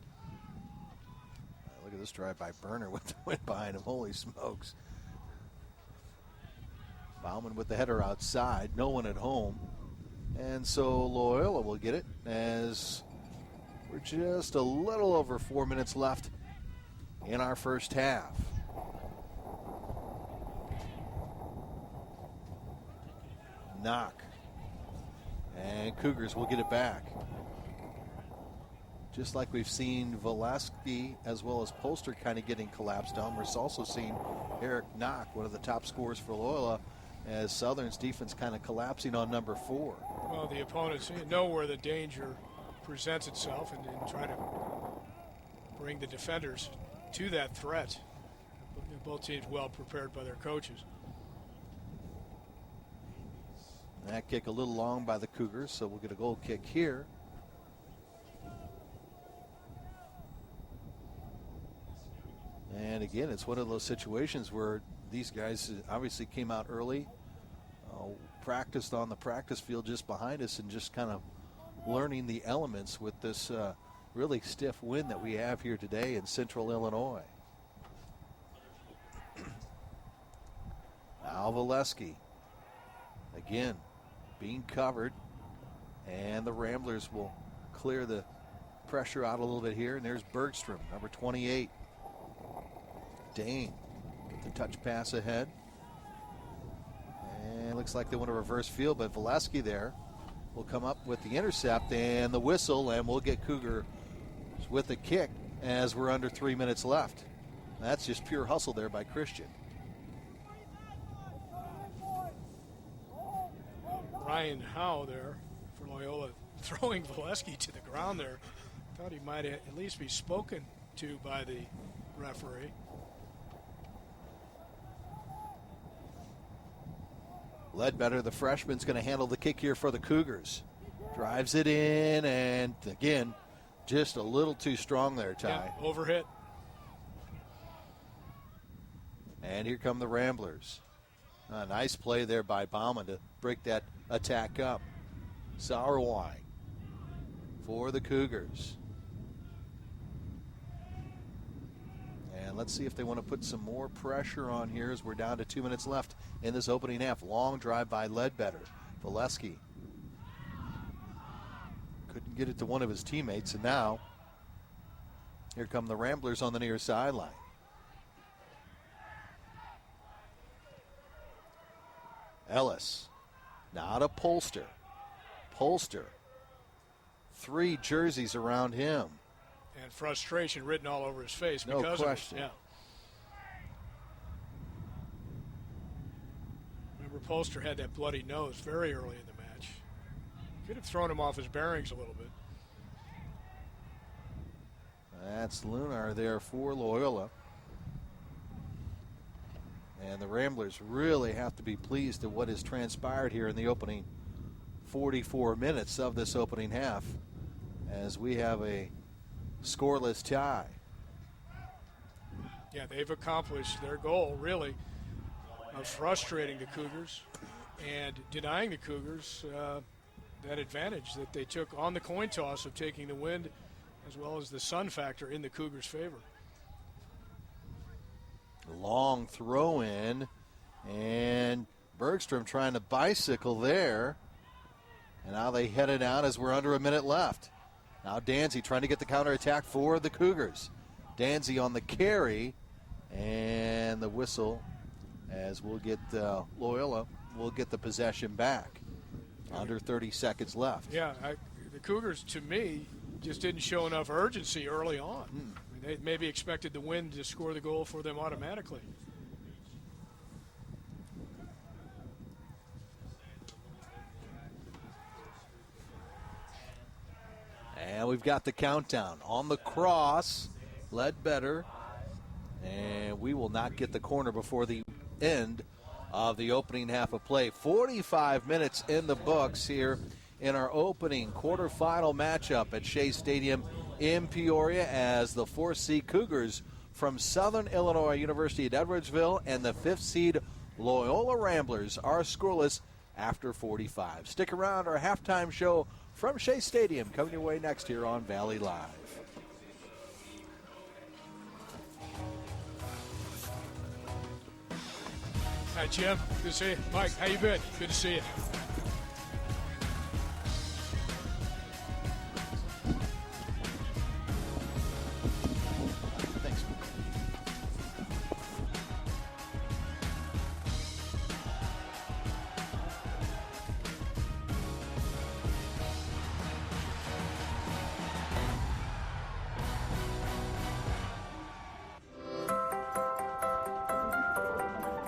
Look at this drive by Burner with the wind behind him. Holy smokes. Bauman with the header outside. No one at home. And so Loyola will get it as we're just a little over 4 minutes left in our first half. Knock. And Cougars will get it back. Just like we've seen Valesky as well as Polster kind of getting collapsed on, we're also seeing Eric Knock, one of the top scorers for Loyola, as Southern's defense kind of collapsing on number 4. Well, the opponents know where the danger presents itself and try to bring the defenders to that threat. Both teams well prepared by their coaches. That kick a little long by the Cougars, so we'll get a goal kick here. And again, it's one of those situations where these guys obviously came out early, practiced on the practice field just behind us, and just kind of learning the elements with this really stiff wind that we have here today in central Illinois. Now Valesky, again, being covered, and the Ramblers will clear the pressure out a little bit here, and there's Bergstrom, number 28. Dane with the touch pass ahead. And it looks like they want to reverse field, but Valesky there will come up with the intercept and the whistle, and we'll get Cougar with a kick as we're under 3 minutes left. That's just pure hustle there by Christian. Ryan Howe there for Loyola throwing Valesky to the ground there. Thought he might at least be spoken to by the referee. Ledbetter, the freshman's going to handle the kick here for the Cougars. Drives it in, and again, just a little too strong there, Ty. Yeah, overhit. And here come the Ramblers. A nice play there by Bauman to break that attack up. Sauerwein for the Cougars. And let's see if they want to put some more pressure on here as we're down to 2 minutes left in this opening half. Long drive by Ledbetter. Valesky couldn't get it to one of his teammates, and now here come the Ramblers on the near sideline. Ellis, now to Polster. Polster, 3 jerseys around him. And frustration written all over his face No because question. of it. Yeah. Remember, Polster had that bloody nose very early in the match. Could have thrown him off his bearings a little bit. That's Lunar there for Loyola. And the Ramblers really have to be pleased at what has transpired here in the opening 44 minutes of this opening half, as we have a scoreless tie. Yeah, they've accomplished their goal, really, of frustrating the Cougars and denying the Cougars that advantage that they took on the coin toss of taking the wind as well as the sun factor in the Cougars' favor. Long throw in, and Bergstrom trying to bicycle there. And now they head it out as we're under a minute left. Now Danzy trying to get the counterattack for the Cougars. Danzy on the carry, and the whistle as we'll get Loyola will get the possession back. Under 30 seconds left. Yeah, the Cougars, to me, just didn't show enough urgency early on. I mean, they maybe expected the Wind to score the goal for them automatically. And we've got the countdown. On the cross, Ledbetter. And we will not get the corner before the end of the opening half of play. 45 minutes in the books here in our opening quarterfinal matchup at Shea Stadium in Peoria as the 4th seed Cougars from Southern Illinois University at Edwardsville and the 5th seed Loyola Ramblers are scoreless after 45. Stick around, our halftime show from Shea Stadium coming your way next here on Valley Live. Hi, Jim. Good to see you. Mike, how you been? Good to see you. Thanks.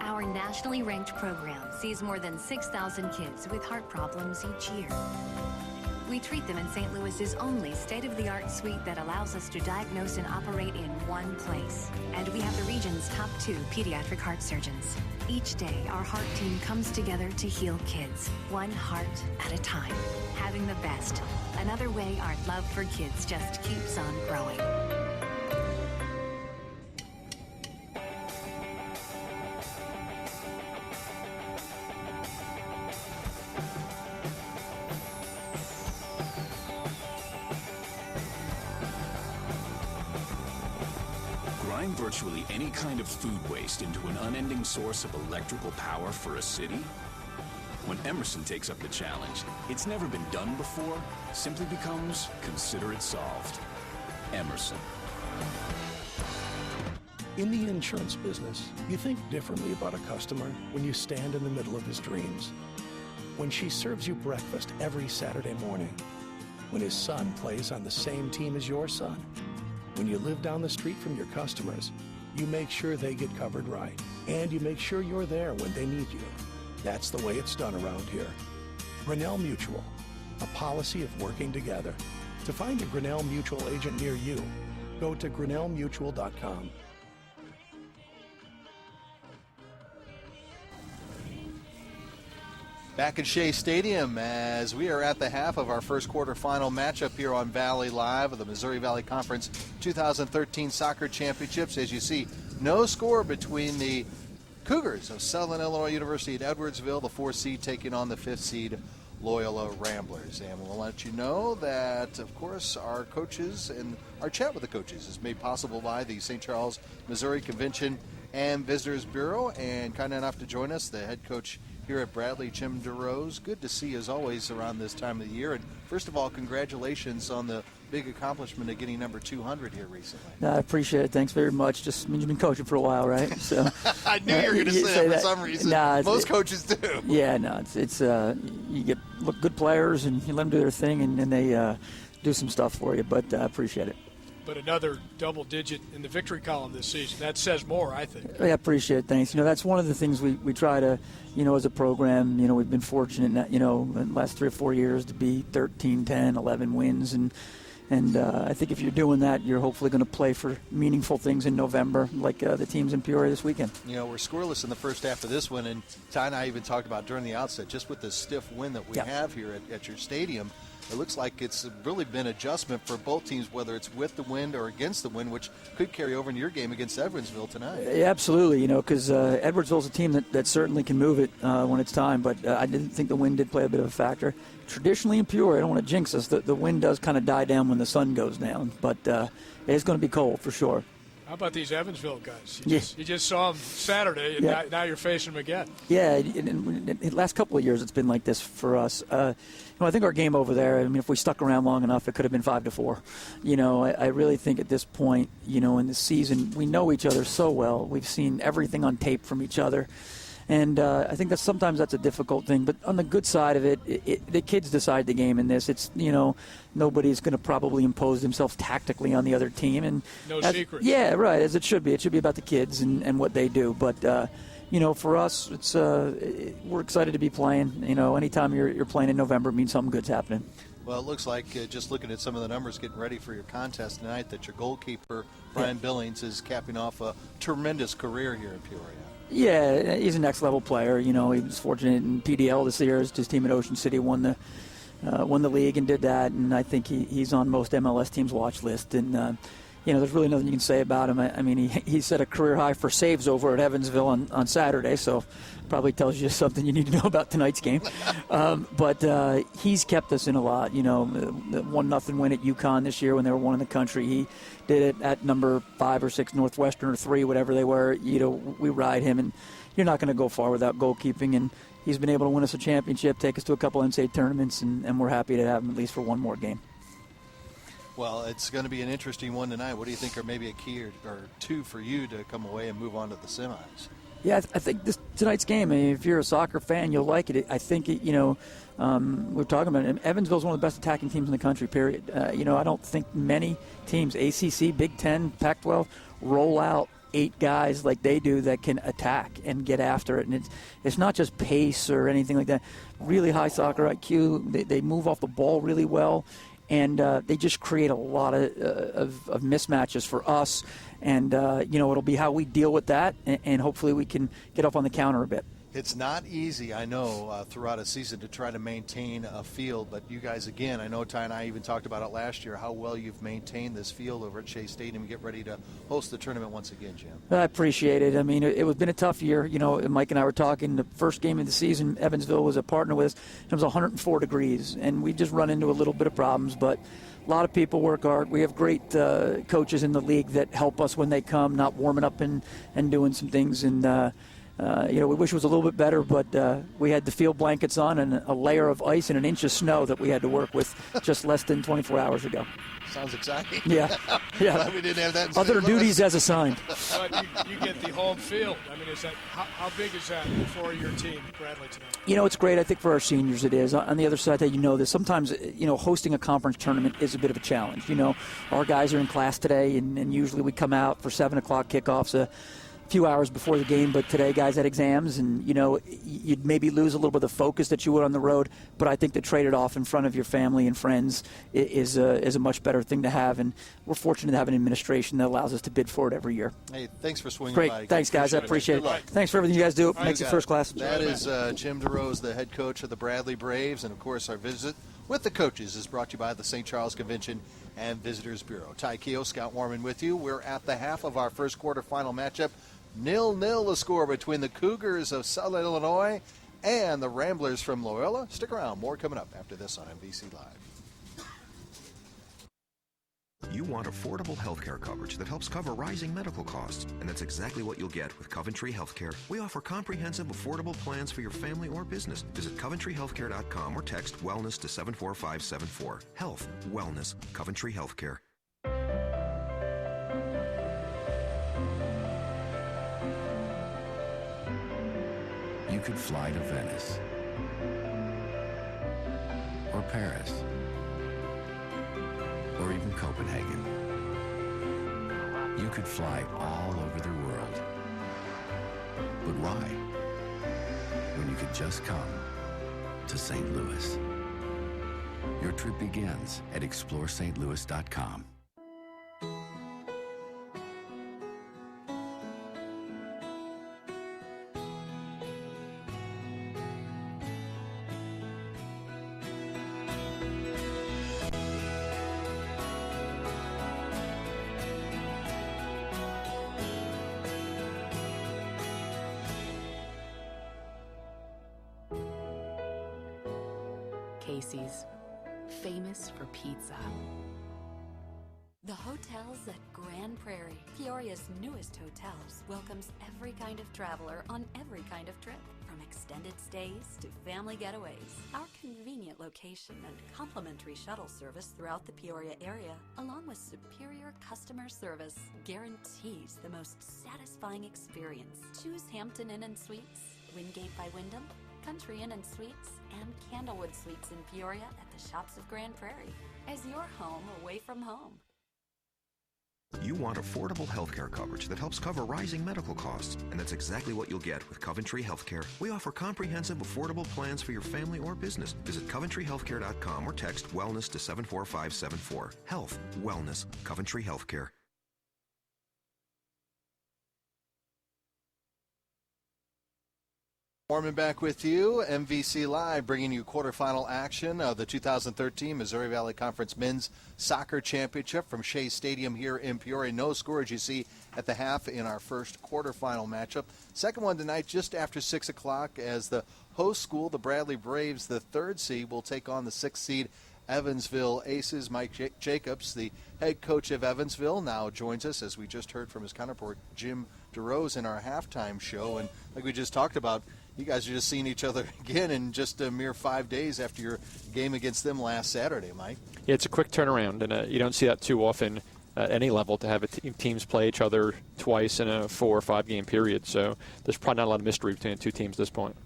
Our nationally ranked program sees more than 6,000 kids with heart problems each year. We treat them in St. Louis's only state-of-the-art suite that allows us to diagnose and operate in one place. And we have the region's top 2 pediatric heart surgeons. Each day, our heart team comes together to heal kids, one heart at a time. Having the best. Another way our love for kids just keeps on growing. Grind virtually any kind of food waste into an unending source of electrical power for a city? When Emerson takes up the challenge, it's never been done before, simply becomes consider it solved. Emerson. In the insurance business, you think differently about a customer when you stand in the middle of his dreams. When she serves you breakfast every Saturday morning. When his son plays on the same team as your son. When you live down the street from your customers, you make sure they get covered right. And you make sure you're there when they need you. That's the way it's done around here. Grinnell Mutual, a policy of working together. To find a Grinnell Mutual agent near you, go to grinnellmutual.com. Back at Shea Stadium as we are at the half of our first quarterfinal matchup here on Valley Live of the Missouri Valley Conference 2013 Soccer Championships. As you see, no score between the Cougars of Southern Illinois University at Edwardsville, the 4th seed, taking on the 5th seed Loyola Ramblers. And we'll let you know that, of course, our coaches and our chat with the coaches is made possible by the St. Charles, Missouri Convention and Visitors Bureau. And kind enough to join us, the head coach here at Bradley, Jim DeRose. Good to see you as always around this time of the year. And first of all, congratulations on the big accomplishment of getting number 200 here recently. No, I appreciate it. Thanks very much. Just means you've been coaching for a while, right? So I knew you were going to say that for some reason. Most coaches do. Yeah, no, it's you get good players and you let them do their thing and they do some stuff for you. But I appreciate it. But another double digit in the victory column this season. That says more, I think. I appreciate it. Thanks. That's one of the things we try to, as a program, we've been fortunate, in the last 3 or 4 years to be 13, 10, 11 wins. And I think if you're doing that, you're hopefully going to play for meaningful things in November, like the teams in Peoria this weekend. We're scoreless in the first half of this one, and Ty and I even talked about during the outset, just with the stiff wind that we have here at your stadium, it looks like it's really been adjustment for both teams, whether it's with the wind or against the wind, which could carry over into your game against Evansville tonight. Yeah, absolutely, because Edwardsville's a team that certainly can move it when it's time, but I didn't think the wind did play a bit of a factor. Traditionally in Peoria, I don't want to jinx us, the wind does kind of die down when the sun goes down, but it's going to be cold for sure. How about these Evansville guys? You just saw them Saturday, and now you're facing them again. Yeah, in the last couple of years it's been like this for us. I think our game over there, if we stuck around long enough, it could have been 5-4. I really think at this point, in the season, we know each other so well. We've seen everything on tape from each other. And I think sometimes that's a difficult thing. But on the good side of it, the kids decide the game in this. It's, nobody's going to probably impose themselves tactically on the other team. And no secrets. Yeah, right, as it should be. It should be about the kids and what they do. But, for us, it's we're excited to be playing. Anytime you're playing in November, it means something good's happening. Well, it looks like, just looking at some of the numbers getting ready for your contest tonight, that your goalkeeper, Brian Billings, is capping off a tremendous career here in Peoria. Yeah, he's a next-level player. He was fortunate in PDL this year. His team at Ocean City won the league and did that, and I think he's on most MLS teams' watch list. And there's really nothing you can say about him. I mean, he set a career high for saves over at Evansville on Saturday, so probably tells you something you need to know about tonight's game. But he's kept us in a lot. The 1-0 win at UConn this year when they were one in the country, he did it at number 5 or 6 Northwestern or 3, whatever they were. We ride him, and you're not going to go far without goalkeeping. And he's been able to win us a championship, take us to a couple NCAA tournaments, and we're happy to have him at least for one more game. Well, it's going to be an interesting one tonight. What do you think are maybe a key or two for you to come away and move on to the semis? Yeah, I think tonight's game, if you're a soccer fan, you'll like it. I think, we're talking about it. Evansville's one of the best attacking teams in the country, period. I don't think many teams, ACC, Big Ten, Pac-12, roll out 8 guys like they do that can attack and get after it. And it's not just pace or anything like that. Really high soccer IQ. They move off the ball really well. And they just create a lot of mismatches for us. And, it'll be how we deal with that, and hopefully we can get up on the counter a bit. It's not easy, I know, throughout a season to try to maintain a field. But you guys, again, I know Ty and I even talked about it last year, how well you've maintained this field over at Shea Stadium and get ready to host the tournament once again, Jim. I appreciate it. I mean, it's been a tough year. Mike and I were talking, the first game of the season, Evansville was a partner with us. It was 104 degrees, and we just run into a little bit of problems. But a lot of people work hard. We have great coaches in the league that help us when they come, not warming up and doing some things. And, we wish it was a little bit better, but we had the field blankets on and a layer of ice and an inch of snow that we had to work with just less than 24 hours ago. Sounds exciting. Yeah. Glad we didn't have that. Other duties as assigned. But you get the home field. I mean, how big is that for your team, Bradley, tonight? It's great. I think for our seniors it is. On the other side, that sometimes, hosting a conference tournament is a bit of a challenge. Our guys are in class today, and usually we come out for 7 o'clock kickoffs a few hours before the game, but today guys had exams, and you'd maybe lose a little bit of the focus that you would on the road. But I think to trade it off in front of your family and friends is a much better thing to have, and we're fortunate to have an administration that allows us to bid for it every year. Hey, thanks for swinging by. Great, thanks guys, I appreciate it. Thanks for everything you guys do. It makes it first class. That is Jim DeRose, the head coach of the Bradley Braves, and of course our visit with the coaches is brought to you by the St. Charles Convention and Visitors Bureau. Ty Keogh, Scott Warman with you. We're at the half of our first quarterfinal matchup. 0-0 the score between the Cougars of Southern Illinois and the Ramblers from Loyola. Stick around. More coming up after this on MVC Live. You want affordable healthcare coverage that helps cover rising medical costs, and that's exactly what you'll get with Coventry Healthcare. We offer comprehensive, affordable plans for your family or business. Visit CoventryHealthcare.com or text wellness to 74574. Health, wellness, Coventry Healthcare. You could fly to Venice or Paris or even Copenhagen. You could fly all over the world. But why? When you could just come to St. Louis. Your trip begins at ExploreSt.Louis.com. Casey's, famous for pizza. The Hotels at Grand Prairie, Peoria's newest hotels, welcomes every kind of traveler on every kind of trip. From extended stays to family getaways, our convenient location and complimentary shuttle service throughout the Peoria area, along with superior customer service, guarantees the most satisfying experience. Choose Hampton Inn & Suites. Wingate by Wyndham, Country Inn and Suites, and Candlewood Suites in Peoria at the Shops of Grand Prairie as your home away from home. You want affordable healthcare coverage that helps cover rising medical costs, and that's exactly what you'll get with Coventry Healthcare. We offer comprehensive, affordable plans for your family or business. Visit CoventryHealthcare.com or text WELLNESS to 74574. Health, wellness, Coventry Healthcare. Mormon back with you, MVC Live, bringing you quarterfinal action of the 2013 Missouri Valley Conference Men's Soccer Championship from Shea Stadium here in Peoria. No score, as you see, at the half in our first quarterfinal matchup. Second one tonight just after 6 o'clock as the host school, the Bradley Braves, the third seed, will take on the sixth seed Evansville Aces. Mike Jacobs, the head coach of Evansville, now joins us, as we just heard from his counterpart, Jim DeRose, in our halftime show. And like we just talked about, you guys are just seeing each other again in just a mere 5 days after your game against them last Saturday, Mike. Yeah, it's a quick turnaround, and you don't see that too often at any level, to have teams play each other twice in a 4 or 5 game period. So there's probably not a lot of mystery between the two teams at this point.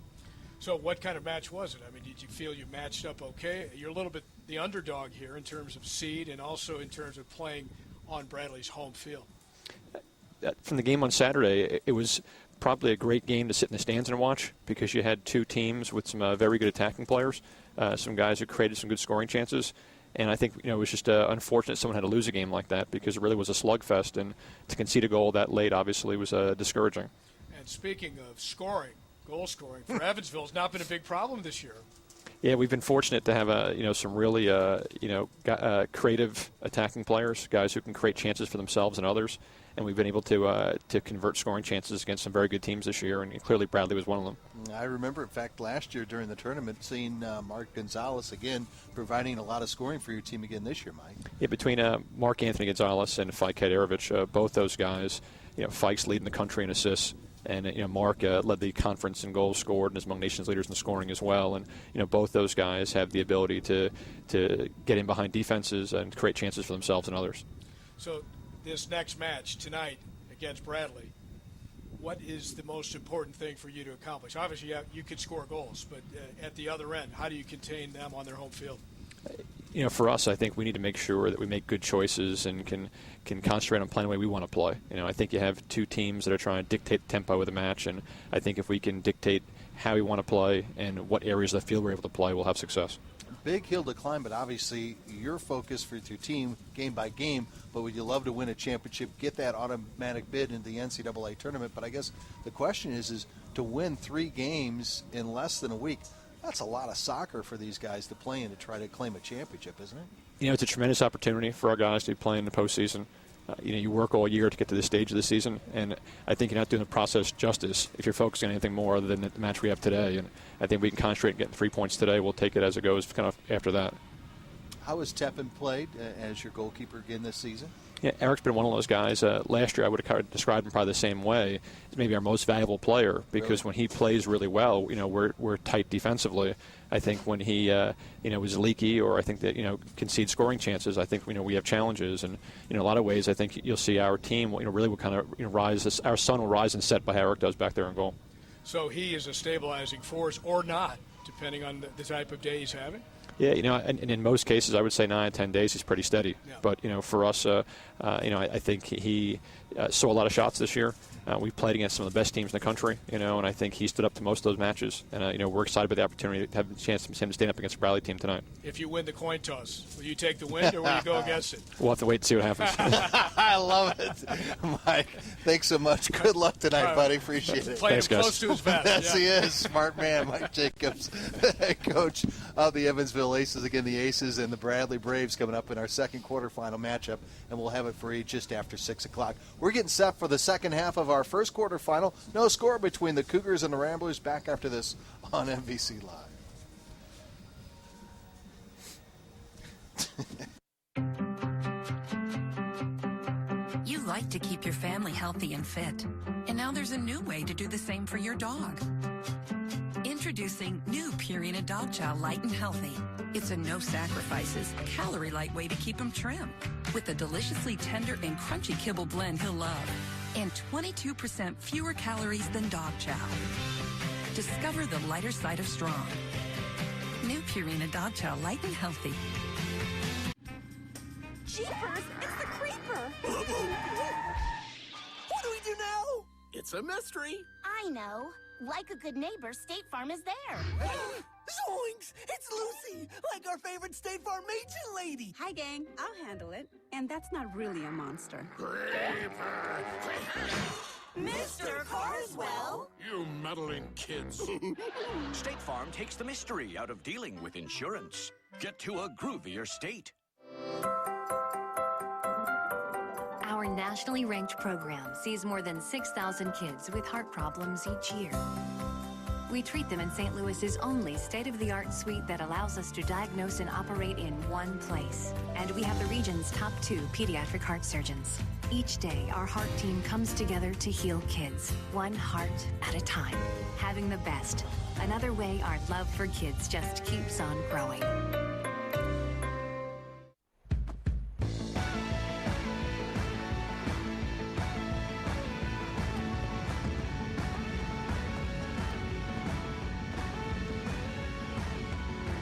So what kind of match was it? I mean, did you feel you matched up okay? You're a little bit the underdog here in terms of seed and also in terms of playing on Bradley's home field. From the game on Saturday, it was probably a great game to sit in the stands and watch, because you had two teams with some very good attacking players, some guys who created some good scoring chances. And I think it was just unfortunate someone had to lose a game like that, because it really was a slugfest, and to concede a goal that late obviously was discouraging. And speaking of scoring, goal scoring for Evansville has not been a big problem this year. Yeah, we've been fortunate to have some really creative attacking players, guys who can create chances for themselves and others. And we've been able to convert scoring chances against some very good teams this year, and clearly Bradley was one of them. I remember, in fact, last year during the tournament, seeing Mark Gonzalez again providing a lot of scoring for your team again this year, Mike. Yeah, between Mark Anthony Gonzalez and Fike Kaderovich, both those guys, Fike's leading the country in assists, and Mark led the conference in goals scored and is among nation's leaders in scoring as well. And both those guys have the ability to get in behind defenses and create chances for themselves and others. So this next match tonight against Bradley, what is the most important thing for you to accomplish? Obviously, you could score goals, but at the other end, how do you contain them on their home field? For us, I think we need to make sure that we make good choices and can concentrate on playing the way we want to play. I think you have two teams that are trying to dictate the tempo of the match, and I think if we can dictate how we want to play and what areas of the field we're able to play, we'll have success. Big hill to climb, but obviously your focus for your team game by game, but would you love to win a championship, get that automatic bid into the NCAA tournament? But I guess the question is to win 3 games in less than a week. That's a lot of soccer for these guys to play in to try to claim a championship, isn't it? It's a tremendous opportunity for our guys to be playing in the postseason. You work all year to get to this stage of the season, and I think you're not doing the process justice if you're focusing on anything more other than the match we have today. And I think we can concentrate and get 3 points today. We'll take it as it goes kind of after that. How has Tepin played as your goalkeeper again this season? Yeah, Eric's been one of those guys. Last year I would have kind of described him probably the same way. He's maybe our most valuable player because when he plays really well, we're tight defensively. I think when he was leaky or I think that concede scoring chances, I think we have challenges, and in a lot of ways I think you'll see our team really will kind of rise. Our sun will rise and set by how Eric does back there in goal. So he is a stabilizing force or not, depending on the type of day he's having. Yeah, and in most cases, I would say 9 to 10 days he's pretty steady. Yeah. But for us, I think he saw a lot of shots this year. We played against some of the best teams in the country, and I think he stood up to most of those matches. And we're excited about the opportunity to have a chance to stand up against the Bradley team tonight. If you win the coin toss, will you take the win or will you go against it? We'll have to wait and see what happens. I love it, Mike. Thanks so much. Good luck tonight, buddy. Appreciate it. Playing close to his vest. Yes, he is. Smart man, Mike Jacobs, head coach of the Evansville Aces. Again, the Aces and the Bradley Braves coming up in our second quarterfinal matchup, and we'll have it for you just after 6 o'clock. We're getting set for the second half of our first quarterfinal. No score between the Cougars and the Ramblers. Back after this on MVC Live. You like to keep your family healthy and fit, and now there's a new way to do the same for your dog. Introducing new Purina Dog Chow Light and Healthy. It's a no sacrifices, calorie light way to keep him trim, with a deliciously tender and crunchy kibble blend he'll love, and 22% fewer calories than dog chow. Discover the lighter side of strong. New Purina Dog Chow Light and Healthy. Jeepers, it's the creeper! What do we do now? It's a mystery. I know. Like a good neighbor, State Farm is there. Zoinks! It's Lucy, like our favorite State Farm agent lady. Hi, gang. I'll handle it. And that's not really a monster. Mr. Carswell! You meddling kids. State Farm takes the mystery out of dealing with insurance. Get to a groovier state. Our nationally ranked program sees more than 6,000 kids with heart problems each year. We treat them in St. Louis's only state-of-the-art suite that allows us to diagnose and operate in one place. And we have the region's top 2 pediatric heart surgeons. Each day, our heart team comes together to heal kids, one heart at a time. Having the best. Another way our love for kids just keeps on growing.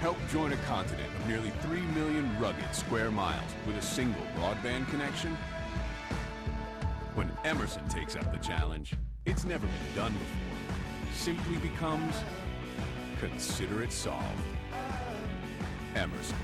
Help join a continent of nearly 3 million rugged square miles with a single broadband connection? When Emerson takes up the challenge, it's never been done before. Simply becomes, consider it solved. Emerson.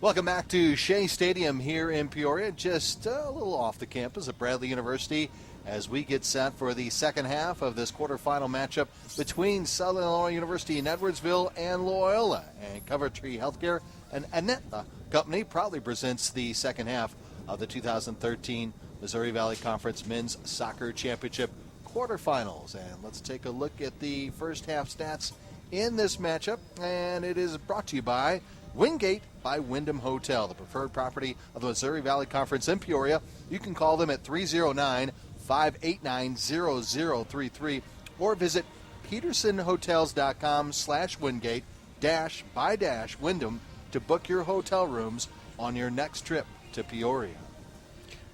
Welcome back to Shea Stadium here in Peoria, just a little off the campus of Bradley University, as we get set for the second half of this quarterfinal matchup between Southern Illinois University in Edwardsville and Loyola. And Coventry Healthcare and Annetta Company proudly presents the second half of the 2013 Missouri Valley Conference Men's Soccer Championship quarterfinals. And let's take a look at the first half stats in this matchup. And it is brought to you by Wingate by Wyndham Hotel, the preferred property of the Missouri Valley Conference in Peoria. You can call them at 309-589-0033 or visit petersonhotels.com/Wingate-by-Wyndham to book your hotel rooms on your next trip to Peoria.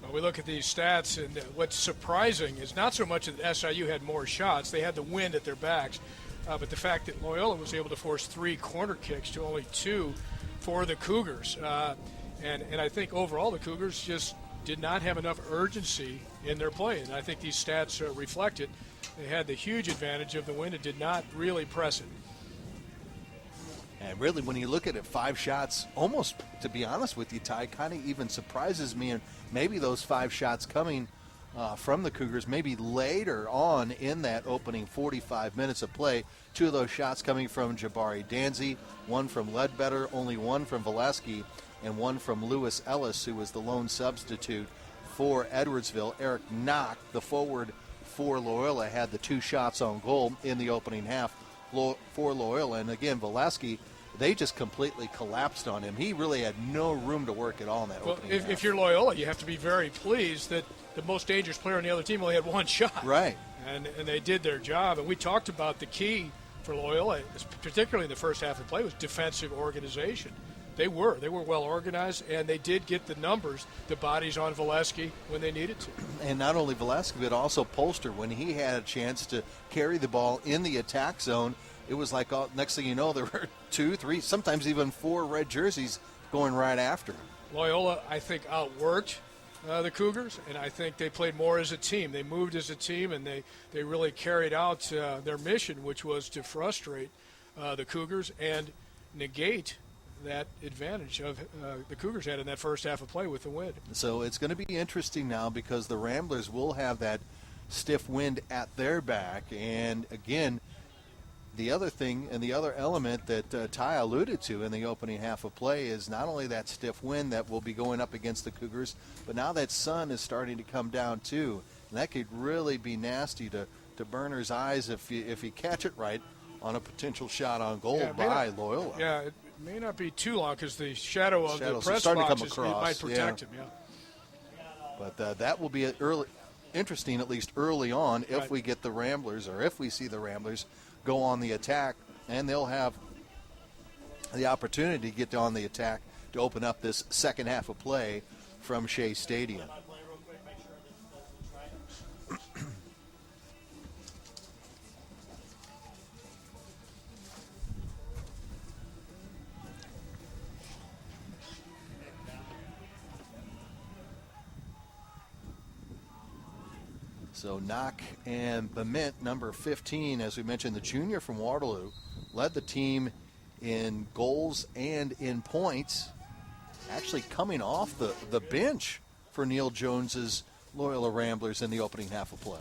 Well, we look at these stats, and what's surprising is not so much that SIU had more shots. They had the wind at their backs, but the fact that Loyola was able to force 3 corner kicks to only 2 for the Cougars. And I think overall the Cougars just did not have enough urgency in their play. And I think these stats reflect it. They had the huge advantage of the wind and did not really press it. And really, when you look at it, 5 shots, almost, to be honest with you, Ty, kind of even surprises me. And maybe those 5 shots coming from the Cougars, maybe later on in that opening 45 minutes of play. 2 of those shots coming from Jabari Danzy, 1 from Ledbetter, only 1 from Valesky, and 1 from Lewis Ellis, who was the lone substitute for Edwardsville. Eric Knock, the forward for Loyola, had the 2 shots on goal in the opening half for Loyola. And again, Valesky, they just completely collapsed on him. He really had no room to work at all in that opening half. If you're Loyola, you have to be very pleased that the most dangerous player on the other team only had 1 shot. Right. And they did their job. And we talked about the key for Loyola, particularly in the first half of play, was defensive organization. They were well organized, and they did get the numbers, the bodies on Valesky when they needed to. And not only Valesky, but also Polster. When he had a chance to carry the ball in the attack zone, it was like next thing you know, there were 2, 3, sometimes even 4 red jerseys going right after him. Loyola, I think, outworked the Cougars, and I think they played more as a team. They moved as a team, and they really carried out their mission, which was to frustrate the Cougars and negate that advantage of the Cougars had in that first half of play with the wind. So it's going to be interesting now because the Ramblers will have that stiff wind at their back. And again, the other thing and the other element that Ty alluded to in the opening half of play is not only that stiff wind that will be going up against the Cougars, but now that sun is starting to come down too. And that could really be nasty to Burner's eyes if you catch it right on a potential shot on goal by Loyola. Yeah, it may not be too long because the shadow of the press boxes might protect him. Yeah. But that will be interesting, at least early on, if we get the Ramblers, or if we see the Ramblers go on the attack, and they'll have the opportunity to get on the attack to open up this second half of play from Shea Stadium. So Knock and Bement, number 15, as we mentioned, the junior from Waterloo, led the team in goals and in points, actually coming off the bench for Neil Jones's Loyola Ramblers in the opening half of play.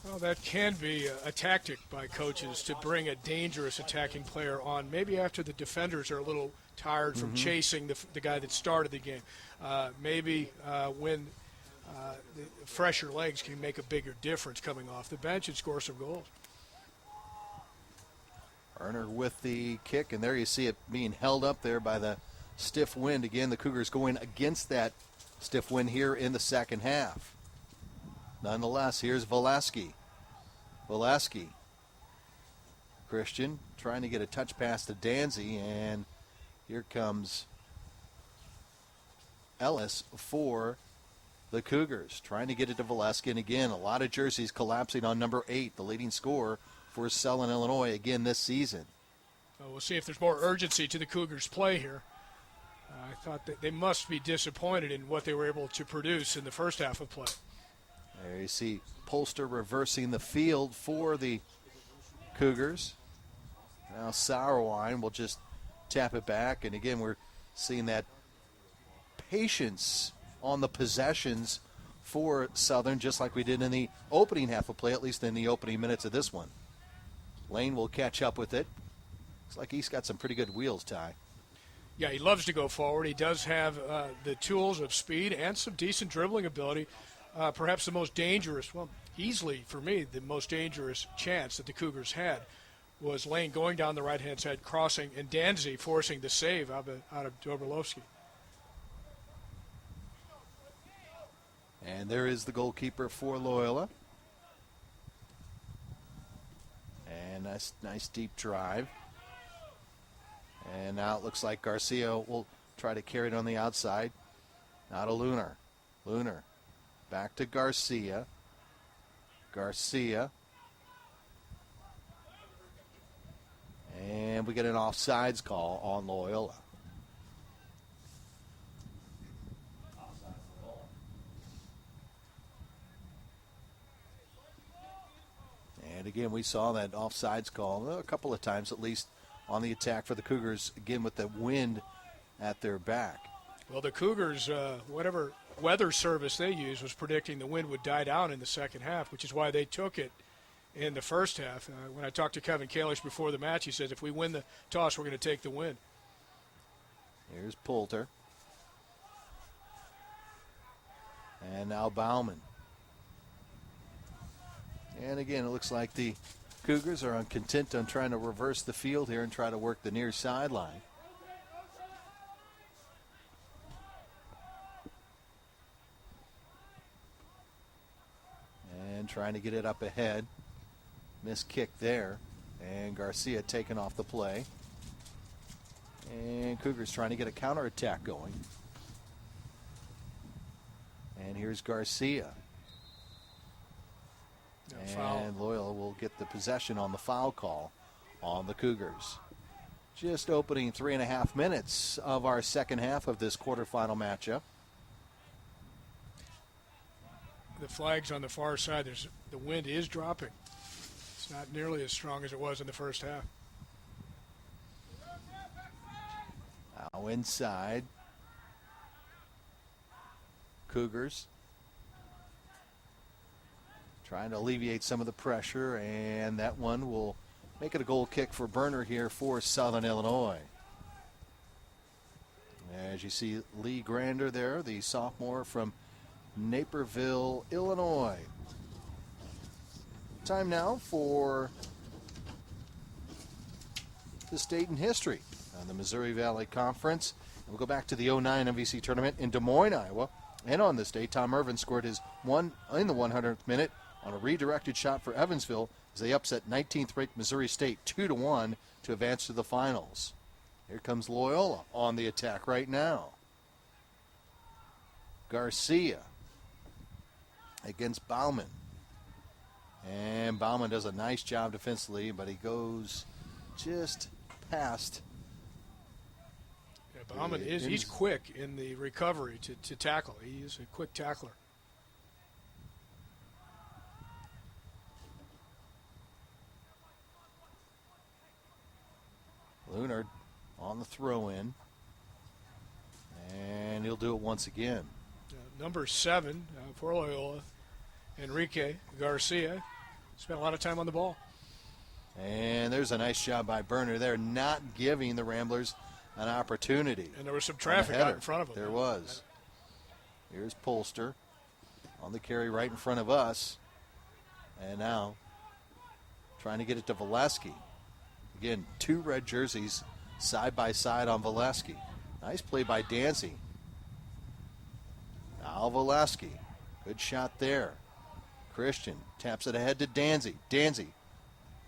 Well, that can be a tactic by coaches to bring a dangerous attacking player on, maybe after the defenders are a little tired from chasing the guy that started the game. Maybe when the fresher legs can make a bigger difference coming off the bench and score some goals. Erner with the kick, and there you see it being held up there by the stiff wind. Again, the Cougars going against that stiff wind here in the second half. Nonetheless, here's Velasquez. Christian trying to get a touch pass to Danzy, and here comes Ellis for the Cougars, trying to get it to Velasquez. And again, a lot of jerseys collapsing on number 8, the leading scorer for Southern Illinois again this season. We'll see if there's more urgency to the Cougars' play here. I thought that they must be disappointed in what they were able to produce in the first half of play. There you see Polster reversing the field for the Cougars. Now Sauerwein will just tap it back. And again, we're seeing that patience on the possessions for Southern, just like we did in the opening half of play, at least in the opening minutes of this one. Lane will catch up with it. Looks like he's got some pretty good wheels, Ty. Yeah, he loves to go forward. He does have the tools of speed and some decent dribbling ability. Perhaps the most dangerous, well, easily for me, the most dangerous chance that the Cougars had was Lane going down the right-hand side, crossing, and Danzy forcing the save out of Dobrolowski. And there is the goalkeeper for Loyola. And nice deep drive. And now it looks like Garcia will try to carry it on the outside. Now to Lunar. Lunar. Back to Garcia. Garcia. And we get an offsides call on Loyola. And again, we saw that offsides call a couple of times at least on the attack for the Cougars, again with the wind at their back. Well, the Cougars, whatever weather service they used, was predicting the wind would die down in the second half, which is why they took it in the first half. When I talked to Kevin Kalish before the match, he says if we win the toss, we're going to take the win. Here's Poulter. And now Bauman. And again, it looks like the Cougars are content on trying to reverse the field here and try to work the near sideline. And trying to get it up ahead. Missed kick there. And Garcia taking off the play. And Cougars trying to get a counterattack going. And here's Garcia. And Loyola will get the possession on the foul call on the Cougars. Just opening 3.5 minutes of our second half of this quarterfinal matchup. The flag's on the far side. The wind is dropping. It's not nearly as strong as it was in the first half. Now inside. Cougars trying to alleviate some of the pressure, and that one will make it a goal kick for Berner here for Southern Illinois. As you see Lee Grander there, the sophomore from Naperville, Illinois. Time now for the state in history on the Missouri Valley Conference. We'll go back to the 09 MVC tournament in Des Moines, Iowa. And on this day, Tom Irvin scored his one in the 100th minute on a redirected shot for Evansville as they upset 19th-ranked Missouri State 2-1 to advance to the finals. Here comes Loyola on the attack right now. Garcia against Bauman. And Bauman does a nice job defensively, but he goes just past. Yeah, Bauman he's quick in the recovery to tackle. He is a quick tackler. the throw-in. And he'll do it once again. Number 7 for Loyola, Enrique Garcia, spent a lot of time on the ball. And there's a nice job by Burner there, not giving the Ramblers an opportunity. And there was some traffic out in front of him. There was. Here's Polster on the carry right in front of us. And now trying to get it to Valesky. Again, 2 red jerseys side by side on Valesky. Nice play by Danzy. Now Valesky. Good shot there. Christian taps it ahead to Danzy.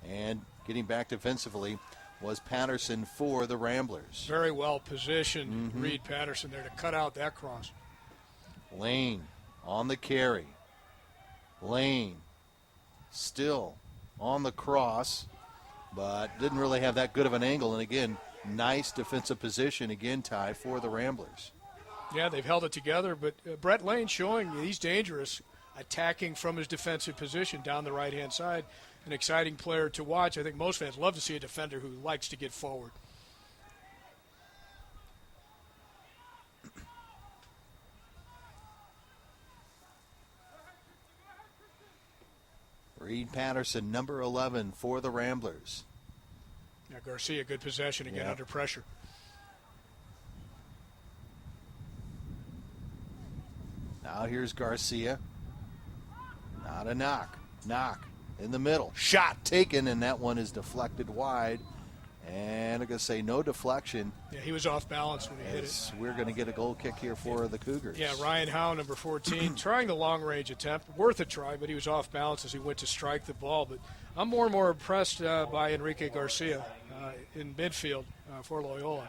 And getting back defensively was Patterson for the Ramblers. Very well positioned, Reed Patterson there to cut out that cross. Lane on the carry. Lane still on the cross, but didn't really have that good of an angle. And again, nice defensive position again, Ty, for the Ramblers. Yeah, they've held it together, but Brett Lane showing he's dangerous, attacking from his defensive position down the right-hand side. An exciting player to watch. I think most fans love to see a defender who likes to get forward. Reed Patterson, number 11 for the Ramblers. Yeah, Garcia, good possession again under pressure. Now here's Garcia. Not a knock. In the middle. Shot taken, and that one is deflected wide. And I'm going to say no deflection. Yeah, he was off balance when he hit it. We're going to get a goal kick here for the Cougars. Yeah, Ryan Howe, number 14, trying the long-range attempt. Worth a try, but he was off balance as he went to strike the ball. But I'm more and more impressed by Enrique Garcia in midfield for Loyola.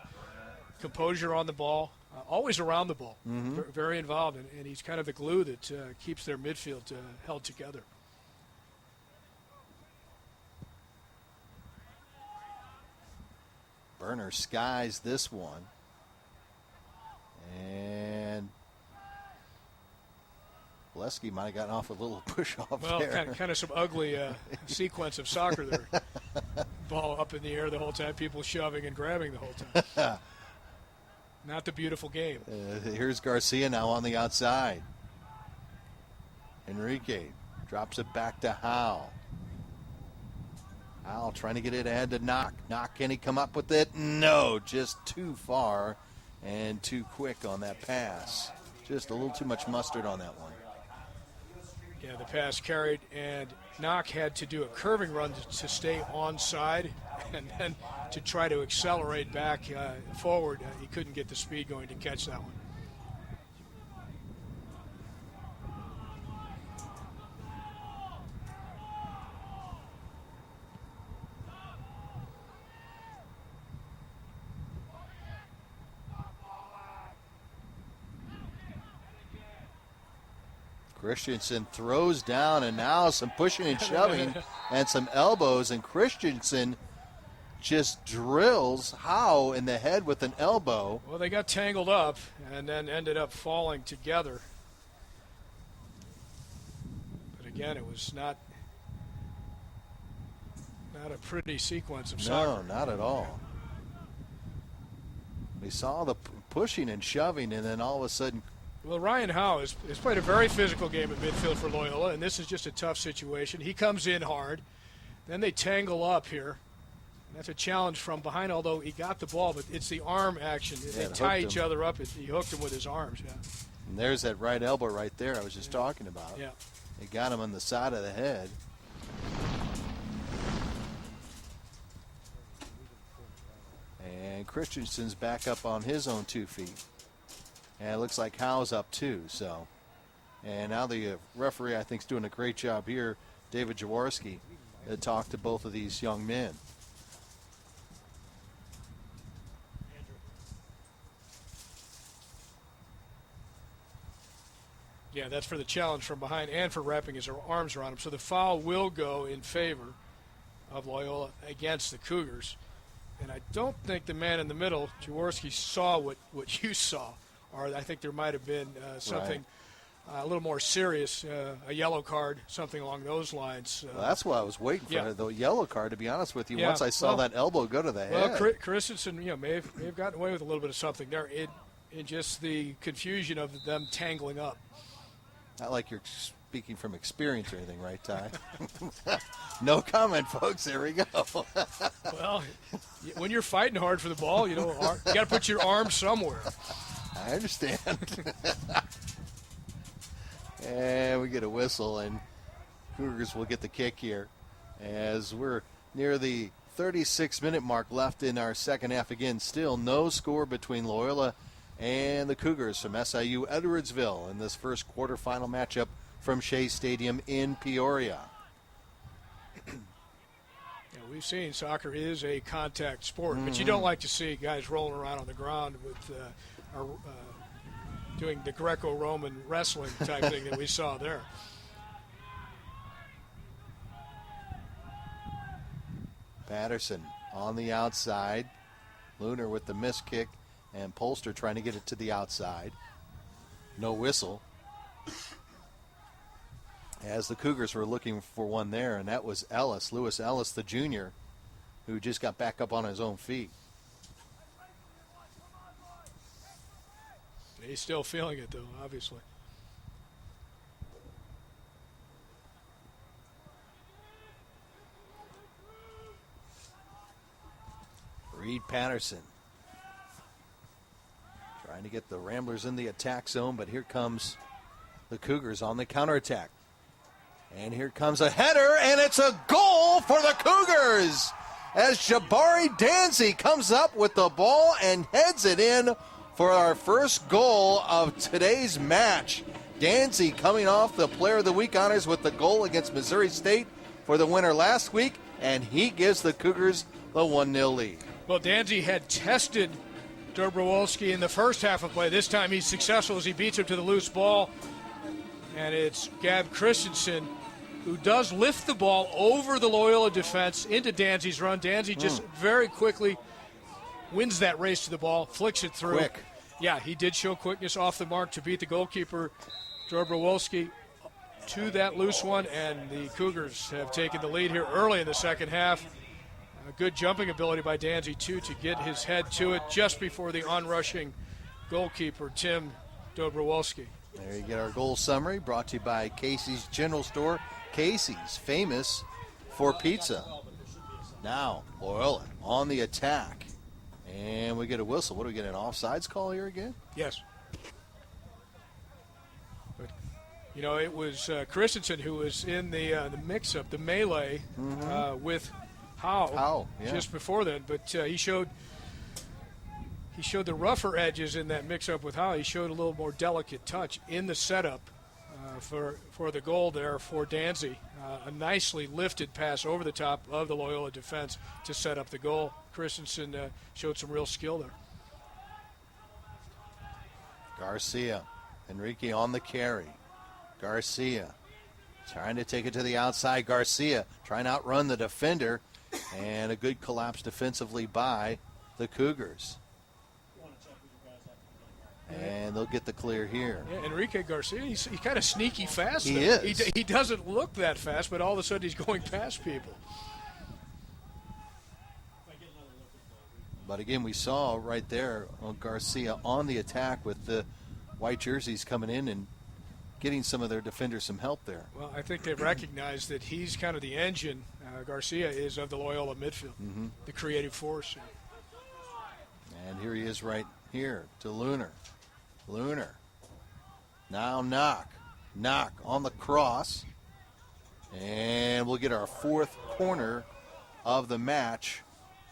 Composure on the ball, always around the ball, very involved, and he's kind of the glue that keeps their midfield held together. Burner skies this one. And Valesky might have gotten off a little push-off there. Well, kind of some ugly sequence of soccer there. Ball up in the air the whole time, people shoving and grabbing the whole time. Not the beautiful game. Here's Garcia now on the outside. Enrique drops it back to Howe. Howe trying to get it ahead to Knock. Knock, can he come up with it? No, just too far and too quick on that pass. Just a little too much mustard on that one. Yeah, the pass carried, and Knock had to do a curving run to stay onside, and then to try to accelerate back forward. He couldn't get the speed going to catch that one. Christensen throws down, and now some pushing and shoving and some elbows, and Christensen just drills Howe in the head with an elbow. Well, they got tangled up and then ended up falling together. But again, it was not a pretty sequence of soccer. No, not at all. We saw the pushing and shoving, and then all of a sudden. Well, Ryan Howe has played a very physical game at midfield for Loyola, and this is just a tough situation. He comes in hard. Then they tangle up here. That's a challenge from behind, although he got the ball, but it's the arm action. They tie each other up. He hooked him with his arms, yeah. And there's that right elbow right there I was just talking about. Yeah. He got him on the side of the head. And Christensen's back up on his own 2 feet. And it looks like Howe's up too. So, and now the referee, I think, is doing a great job here, David Jaworski, to talk to both of these young men. Yeah, that's for the challenge from behind and for wrapping his arms around him. So the foul will go in favor of Loyola against the Cougars. And I don't think the man in the middle, Jaworski, saw what you saw. Or I think there might have been something a little more serious, a yellow card, something along those lines. Well, that's why I was waiting for the yellow card, to be honest with you. Yeah, Once I saw that elbow go to the head. Well, Christensen, may have gotten away with a little bit of something there. In just the confusion of them tangling up. Not like you're speaking from experience or anything, right, Ty? No comment, folks. There we go. Well, when you're fighting hard for the ball, you got to put your arm somewhere. I understand. And we get a whistle, and Cougars will get the kick here as we're near the 36-minute mark left in our second half. Again, still no score between Loyola and the Cougars from SIU Edwardsville in this first quarterfinal matchup from Shea Stadium in Peoria. We've seen soccer is a contact sport, but you don't like to see guys rolling around on the ground with doing the Greco-Roman wrestling type thing that we saw there. Patterson on the outside. Lunar with the missed kick, and Polster trying to get it to the outside. No whistle. As the Cougars were looking for one there, and that was Lewis Ellis, the junior, who just got back up on his own feet. He's still feeling it, though, obviously. Reed Patterson trying to get the Ramblers in the attack zone, but here comes the Cougars on the counterattack. And here comes a header, and it's a goal for the Cougars as Jabari Danzy comes up with the ball and heads it in for our first goal of today's match. Danzy coming off the Player of the Week honors with the goal against Missouri State for the winner last week, and he gives the Cougars the 1-0 lead. Well, Danzy had tested Dobrowolski in the first half of play. This time he's successful as he beats him to the loose ball. And it's Gab Christensen who does lift the ball over the Loyola defense into Danzy's run. Danzy just very quickly wins that race to the ball, flicks it through. Quick. Yeah, he did show quickness off the mark to beat the goalkeeper, Dobrowolski, to that loose one. And the Cougars have taken the lead here early in the second half. A good jumping ability by Danzy, too, to get his head to it just before the onrushing goalkeeper, Tim Dobrowolski. There you get our goal summary, brought to you by Casey's General Store. Casey's, famous for pizza. Now, Loyola on the attack. And we get a whistle. What do we get, an offsides call here again? Yes. But, it was Christensen who was in the mix-up, the melee with Howe just before then. But he showed the rougher edges in that mix-up with Howe. He showed a little more delicate touch in the setup for the goal there for Danzy. A nicely lifted pass over the top of the Loyola defense to set up the goal. Christensen showed some real skill there. Garcia, Enrique on the carry. Garcia trying to take it to the outside. Garcia trying to outrun the defender, and a good collapse defensively by the Cougars. And they'll get the clear here. Yeah, Enrique Garcia, he's kind of sneaky fast. He is. He doesn't look that fast, but all of a sudden he's going past people. But again, we saw right there Garcia on the attack with the white jerseys coming in and getting some of their defenders some help there. Well, I think they've recognized that he's kind of the engine, Garcia is, of the Loyola midfield, the creative force. And here he is right here to Lunar. Lunar. Now Knock on the cross. And we'll get our fourth corner of the match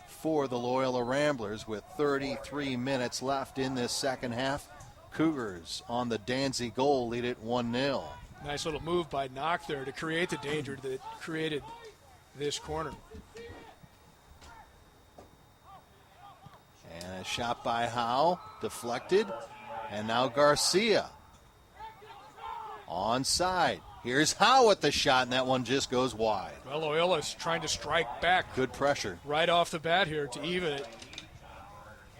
for the Loyola Ramblers with 33 minutes left in this second half. Cougars on the Danzy goal lead it 1-0. Nice little move by Knock there to create the danger that created this corner. And a shot by Howe, deflected. And now Garcia. Onside. Here's Howe with the shot, and that one just goes wide. Well, Loyola's trying to strike back. Good pressure. Right off the bat here to even it.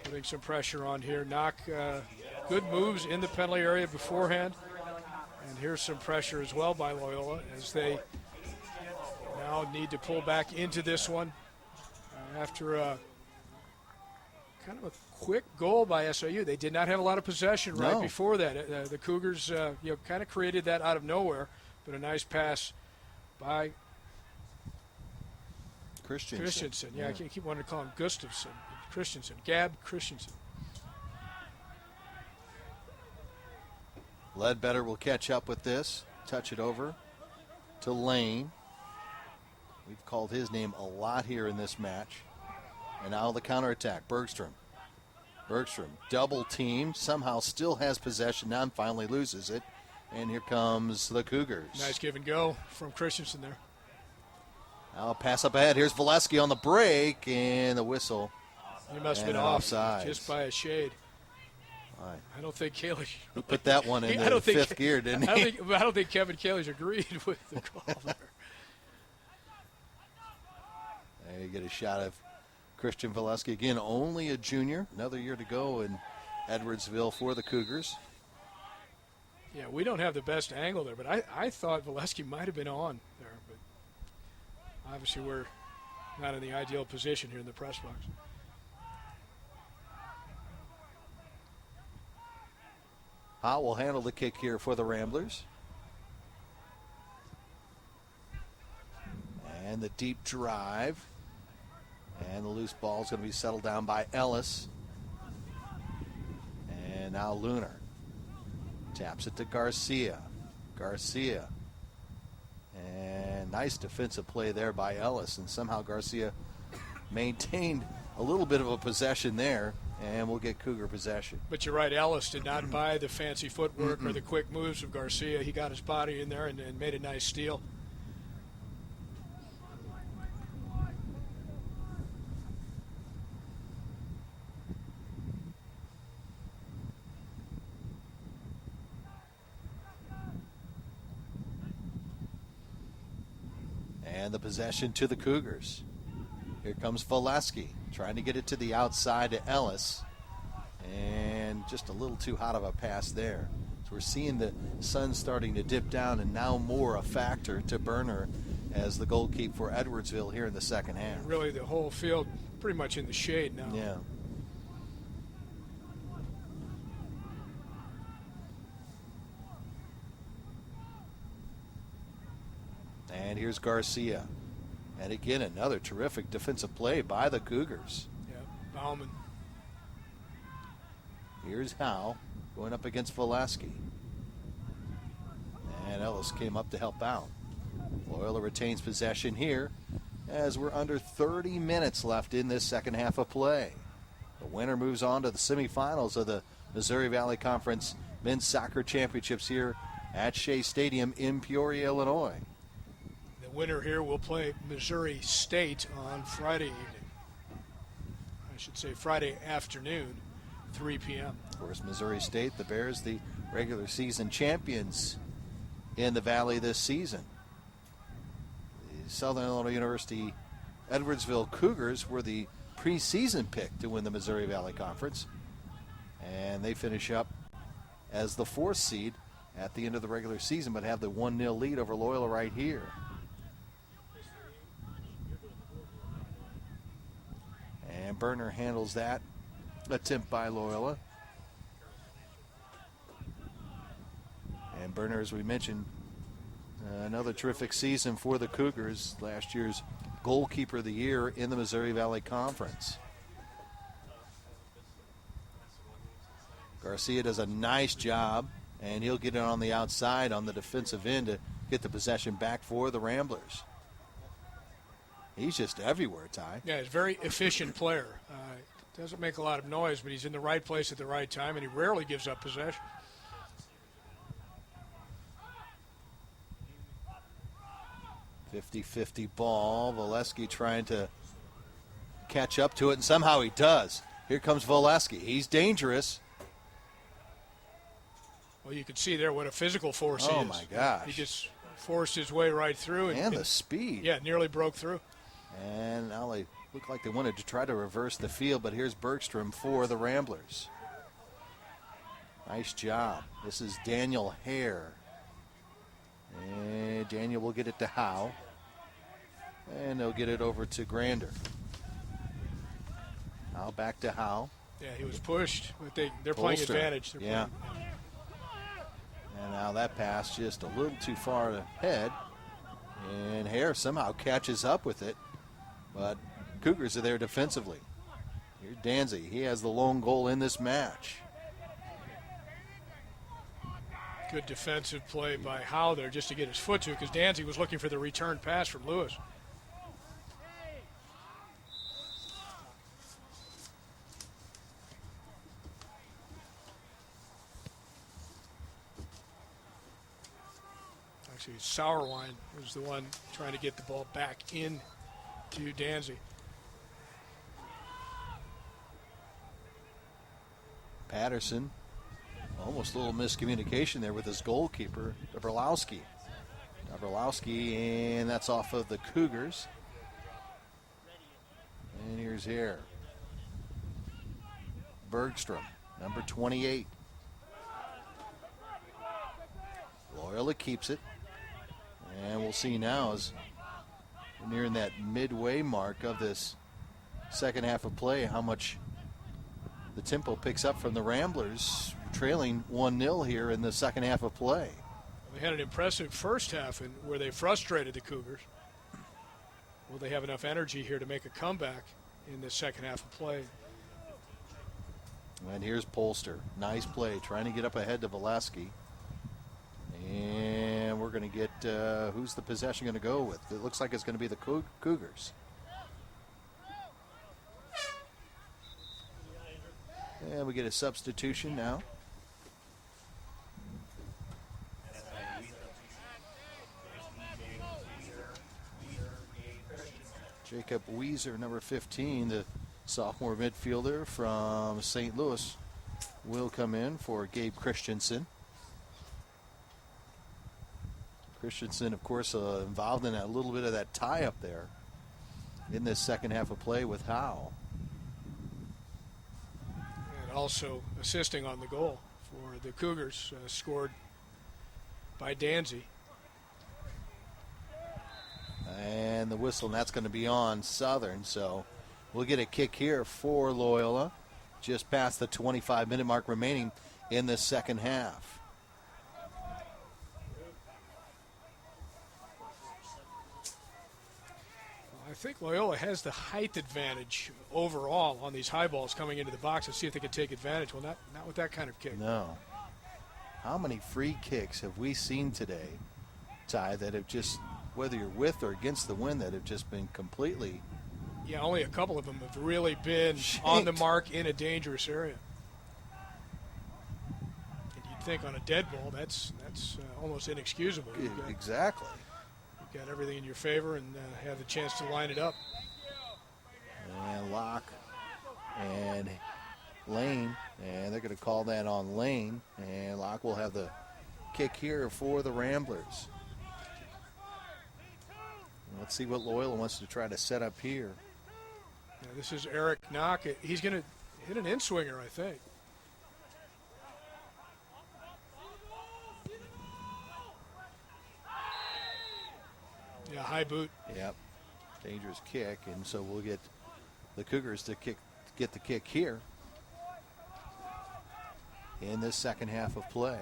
Putting some pressure on here. Knock, good moves in the penalty area beforehand. And here's some pressure as well by Loyola as they now need to pull back into this one after kind of a quick goal by SIU. They did not have a lot of possession right before that. The Cougars kind of created that out of nowhere, but a nice pass by Christensen. Yeah, I keep wanting to call him Gustafson. Christensen. Gab Christensen. Ledbetter will catch up with this. Touch it over to Lane. We've called his name a lot here in this match. And now the counterattack. Bergstrom, double team, somehow still has possession now and finally loses it. And here comes the Cougars. Nice give and go from Christensen there. Now a pass up ahead. Here's Valesky on the break and the whistle. He must have been offside just by a shade. I don't think Kalish. He put that one in the fifth gear, didn't he? I don't think Kevin Kalish agreed with the call there. There you get a shot of Christian Valesky. Again, only a junior. Another year to go in Edwardsville for the Cougars. Yeah, we don't have the best angle there, but I thought Valesky might have been on there. But obviously we're not in the ideal position here in the press box. Howe will handle the kick here for the Ramblers. And the deep drive. And the loose ball is going to be settled down by Ellis. And now Lunar taps it to Garcia. And nice defensive play there by Ellis. And somehow Garcia maintained a little bit of a possession there. And we'll get Cougar possession. But you're right, Ellis did not buy the fancy footwork or the quick moves of Garcia. He got his body in there and made a nice steal. And the possession to the Cougars. Here comes Valesky, trying to get it to the outside to Ellis. And just a little too hot of a pass there. So we're seeing the sun starting to dip down, and now more a factor to Berner as the goalkeeper for Edwardsville here in the second half. Really, the whole field pretty much in the shade now. Yeah. And here's Garcia. And again, another terrific defensive play by the Cougars. Yeah, Bauman. Here's Howe going up against Valesky. And Ellis came up to help out. Loyola retains possession here as we're under 30 minutes left in this second half of play. The winner moves on to the semifinals of the Missouri Valley Conference Men's Soccer Championships here at Shea Stadium in Peoria, Illinois. The winner here will play Missouri State on Friday evening. I should say Friday afternoon, 3 p.m. Of course, Missouri State, the Bears, the regular season champions in the Valley this season. The Southern Illinois University Edwardsville Cougars were the preseason pick to win the Missouri Valley Conference. And they finish up as the 4th seed at the end of the regular season, but have the 1-0 lead over Loyola right here. And Berner handles that attempt by Loyola. And Berner, as we mentioned, another terrific season for the Cougars. Last year's goalkeeper of the year in the Missouri Valley Conference. Garcia does a nice job, and he'll get it on the outside on the defensive end to get the possession back for the Ramblers. He's just everywhere, Ty. Yeah, he's a very efficient player. Doesn't make a lot of noise, but he's in the right place at the right time, and he rarely gives up possession. .50-50 ball. Valesky trying to catch up to it, and somehow he does. Here comes Valesky. He's dangerous. Well, you can see there what a physical force he is. Oh, my gosh. He just forced his way right through. And the speed. Yeah, nearly broke through. And now they look like they wanted to try to reverse the field, but here's Bergstrom for the Ramblers. Nice job. This is Daniel Hare And Daniel will get it to Howe. And they'll get it over to Grander. Now back to Howe. Yeah, he was pushed, but they're playing Polster. advantage. They're Yeah. playing. And now that pass just a little too far ahead. And Hare somehow catches up with it. But Cougars are there defensively. Here's Danzy. He has the lone goal in this match. Good defensive play by Howe there just to get his foot to it, because Danzy was looking for the return pass from Lewis. Actually, Sauerwein was the one trying to get the ball back in to Danzy. Patterson, almost a little miscommunication there with his goalkeeper, Dabrowski. And that's off of the Cougars. And here's Hare. Bergstrom, number 28. Loyola keeps it. And we'll see now as we're nearing that midway mark of this second half of play how much the tempo picks up from the Ramblers, trailing 1-0 here in the second half of play. They had an impressive first half where they frustrated the Cougars. Will they have enough energy here to make a comeback in the second half of play? And here's Polster. Nice play, trying to get up ahead to Valesky. And we're going to get, who's the possession going to go with? It looks like it's going to be the Cougars. And we get a substitution now. Jacob Weiser, number 15, the sophomore midfielder from St. Louis, will come in for Gabe Christensen. Christensen, of course, involved in a little bit of that tie-up there in this second half of play with Howe. And also assisting on the goal for the Cougars, scored by Danzy. And the whistle, and that's going to be on Southern, so we'll get a kick here for Loyola, just past the 25-minute mark remaining in the second half. I think Loyola has the height advantage overall on these high balls coming into the box. Let's see if they can take advantage. Well, not with that kind of kick. No. How many free kicks have we seen today, Ty, that have just, whether you're with or against the wind, that have just been completely... Yeah, only a couple of them have really been on the mark in a dangerous area. And you'd think on a dead ball, that's almost inexcusable. Exactly. You've got everything in your favor and have the chance to line it up. And Locke and Lane, and they're going to call that on Lane, and Locke will have the kick here for the Ramblers. Let's see what Loyola wants to try to set up here. Yeah, this is Eric Knock. He's going to hit an in-swinger, I think. Yeah, high boot. Yep, dangerous kick, and so we'll get the Cougars to get the kick here in this second half of play.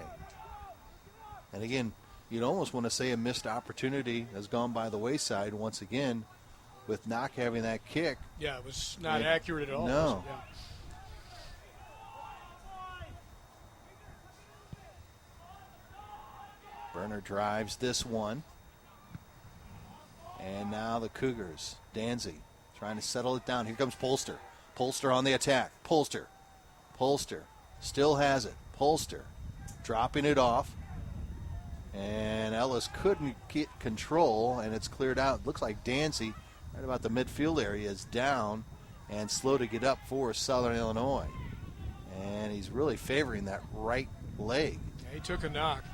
And again, you'd almost want to say a missed opportunity has gone by the wayside once again with Knock having that kick. Yeah, it was not accurate at all. No. Yeah. Berner drives this one. And now the Cougars. Danzy trying to settle it down. Here comes Polster. Polster on the attack. Polster still has it. Polster dropping it off. And Ellis couldn't get control, and it's cleared out. Looks like Danzy, right about the midfield area, is down and slow to get up for Southern Illinois. And he's really favoring that right leg. Yeah, he took a knock.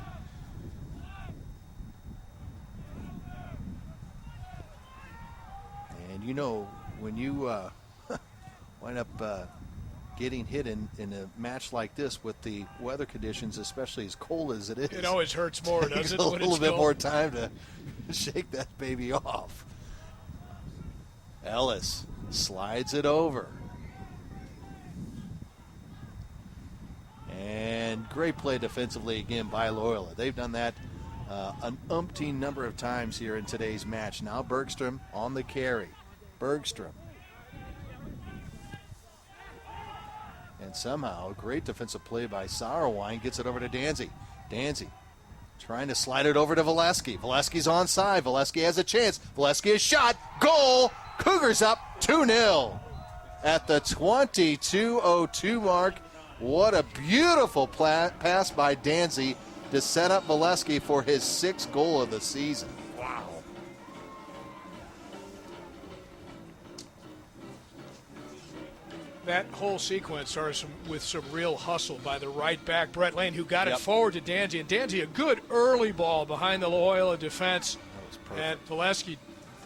And you know, when you wind up getting hit in a match like this with the weather conditions, especially as cold as it is. It always hurts more, doesn't it? Takes a little bit more time to shake that baby off. Ellis slides it over. And great play defensively again by Loyola. They've done that an umpteen number of times here in today's match. Now Bergstrom on the carry. Bergstrom. And somehow, a great defensive play by Sauerwein gets it over to Danzy. Danzy trying to slide it over to Valesky. Valesky's onside. Valesky has a chance. Valesky is shot. Goal! Cougars up 2-0 at the 22:02 mark. What a beautiful pass by Danzy to set up Valesky for his 6th goal of the season. Wow. That whole sequence starts with some real hustle by the right back, Brett Lane, who got it forward to Danzy. And Danzy, a good early ball behind the Loyola defense. And Valesky,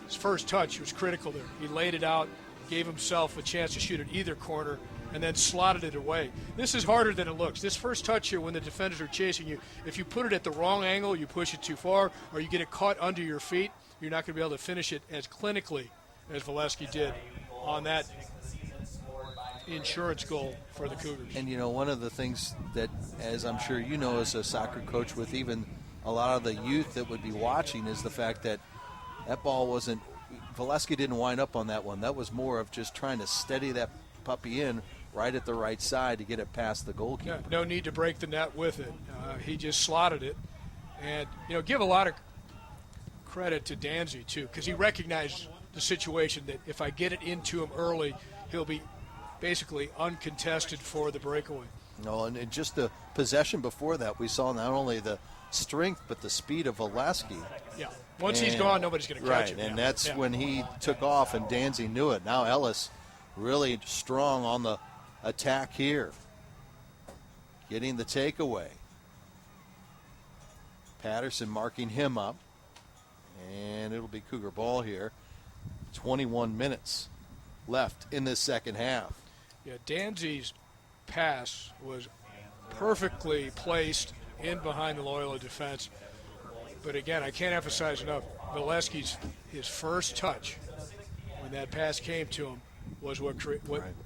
his first touch was critical there. He laid it out, gave himself a chance to shoot at either corner, and then slotted it away. This is harder than it looks. This first touch here, when the defenders are chasing you, if you put it at the wrong angle, you push it too far, or you get it caught under your feet, you're not going to be able to finish it as clinically as Valesky did on that insurance goal for the Cougars. And, you know, one of the things that, as I'm sure you know as a soccer coach with even a lot of the youth that would be watching, is the fact that that ball wasn't – Valesky didn't wind up on that one. That was more of just trying to steady that puppy in right at the right side to get it past the goalkeeper. Yeah, no need to break the net with it. He just slotted it. And, you know, give a lot of credit to Danzy, too, because he recognized the situation that if I get it into him early, he'll be basically uncontested for the breakaway. No, and just the possession before that, we saw not only the strength but the speed of Valesky. Yeah, once he's gone, nobody's going to catch him. Right, and that's when he took off, and Danzy knew it. Now Ellis really strong on the attack here, getting the takeaway. Patterson marking him up, and it'll be Cougar ball here. 21 minutes left in this second half. Yeah, Danzy's pass was perfectly placed in behind the Loyola defense. But again, I can't emphasize enough, Valesky's his first touch when that pass came to him was what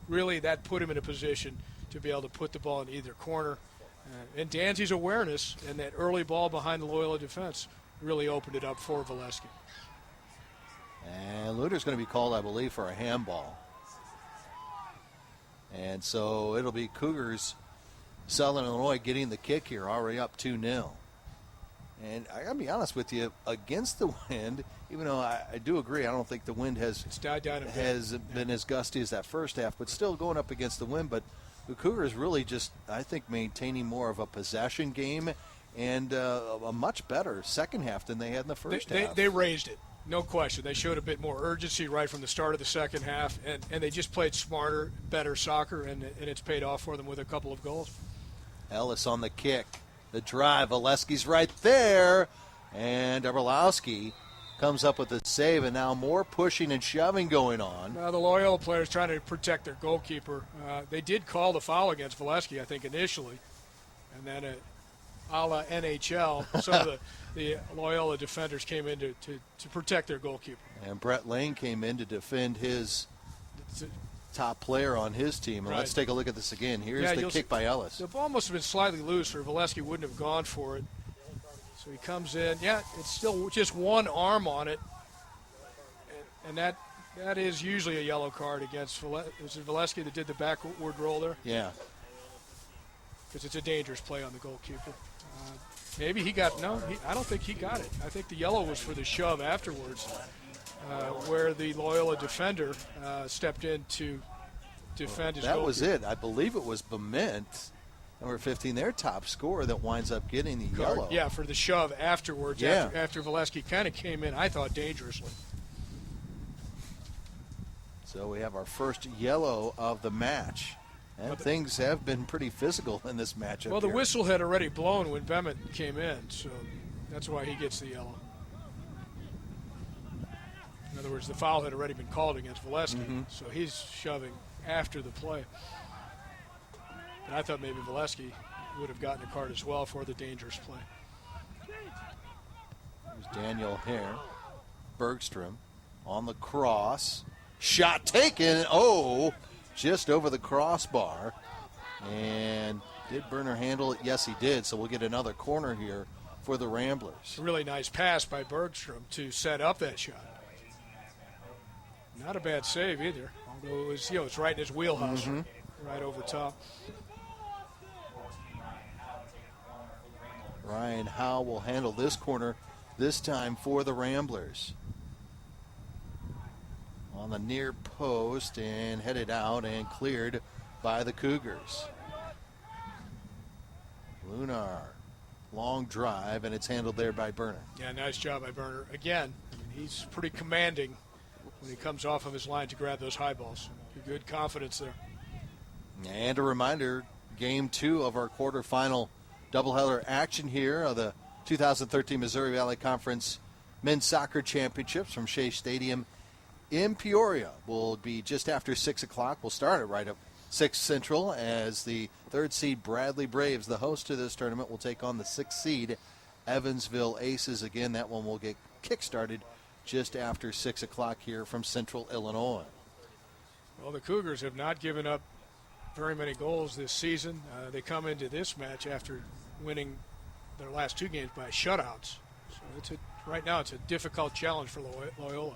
really that put him in a position to be able to put the ball in either corner. And Danzy's awareness and that early ball behind the Loyola defense really opened it up for Valesky. And Luter's going to be called, I believe, for a handball. And so it'll be Cougars, Southern Illinois getting the kick here, already up 2-0. And I got to be honest with you, against the wind, even though I do agree, I don't think the wind has been as gusty as that first half, but still going up against the wind. But the Cougars really just, I think, maintaining more of a possession game and a much better second half than they had in the first half. They raised it. No question. They showed a bit more urgency right from the start of the second half, and they just played smarter, better soccer, and it's paid off for them with a couple of goals. Ellis on the kick. The drive. Valesky's right there. And Dabrowski comes up with a save, and now more pushing and shoving going on. The Loyola players trying to protect their goalkeeper. They did call the foul against Valesky, I think, initially. And then a la NHL, some of the Loyola defenders came in to protect their goalkeeper. And Brett Lane came in to defend his top player on his team. And let's take a look at this again. Here's the kick by Ellis. The ball must have been slightly loose, or Valesky wouldn't have gone for it. So he comes in. Yeah, it's still just one arm on it. And that is usually a yellow card against Valesky. Was it Valesky that did the backward roll there? Yeah. Because it's a dangerous play on the goalkeeper. Maybe he got I don't think he got it. I think the yellow was for the shove afterwards, where the Loyola defender stepped in to defend his goalkeeper. That was it. I believe it was Bement, number 15, their top scorer, that winds up getting the yellow. Yeah, for the shove afterwards. Yeah. After Valesky kind of came in, I thought, dangerously. So we have our first yellow of the match. And things have been pretty physical in this matchup. Well, the whistle had already blown when Bement came in, so that's why he gets the yellow. In other words, the foul had already been called against Valesky, so he's shoving after the play. And I thought maybe Valesky would have gotten a card as well for the dangerous play. There's Daniel Hare. Bergstrom on the cross. Shot taken. Oh, just over the crossbar. And did Burner handle it? Yes, he did. So we'll get another corner here for the Ramblers. A really nice pass by Bergstrom to set up that shot. Not a bad save either. Although it was, it's right in his wheelhouse, right over top. Ryan Howe will handle this corner this time for the Ramblers. On the near post and headed out and cleared by the Cougars. Lunar, long drive, and it's handled there by Burner. Yeah, nice job by Burner. Again, he's pretty commanding when he comes off of his line to grab those high balls. Good confidence there. And a reminder, Game 2 of our quarterfinal doubleheader action here of the 2013 Missouri Valley Conference Men's Soccer Championships from Shea Stadium in Peoria will be just after 6 o'clock. We'll start it right up 6 Central as the third seed Bradley Braves, the host of this tournament, will take on the 6th seed Evansville Aces. Again, that one will get kick-started just after 6 o'clock here from Central Illinois. Well, the Cougars have not given up very many goals this season. They come into this match after winning their last 2 games by shutouts. So right now it's a difficult challenge for Loyola.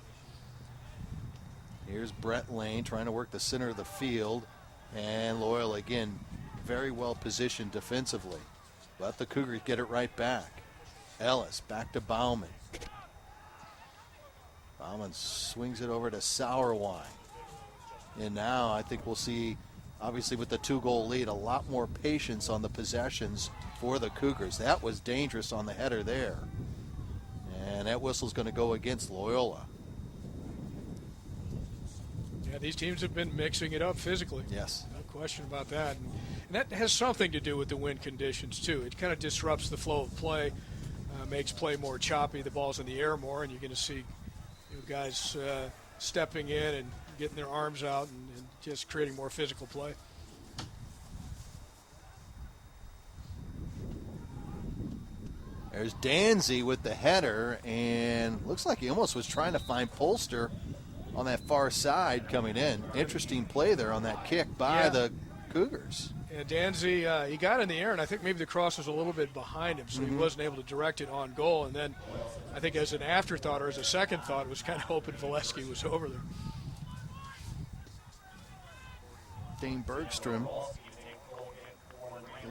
Here's Brett Lane trying to work the center of the field. And Loyola, again, very well positioned defensively. But the Cougars get it right back. Ellis back to Bauman. Bauman swings it over to Sauerwein. And now I think we'll see, obviously with the 2-goal lead, a lot more patience on the possessions for the Cougars. That was dangerous on the header there. And that whistle's going to go against Loyola. Yeah, these teams have been mixing it up physically. Yes. No question about that. And that has something to do with the wind conditions, too. It kind of disrupts the flow of play, makes play more choppy. The ball's in the air more, and you're going to see guys stepping in and getting their arms out and just creating more physical play. There's Danzy with the header, and looks like he almost was trying to find Polster on that far side coming in. Interesting play there on that kick by the Cougars. Yeah, Danzy, he got in the air, and I think maybe the cross was a little bit behind him, so he wasn't able to direct it on goal. And then I think as an afterthought or as a second thought, was kind of hoping Valesky was over there. Dane Bergstrom,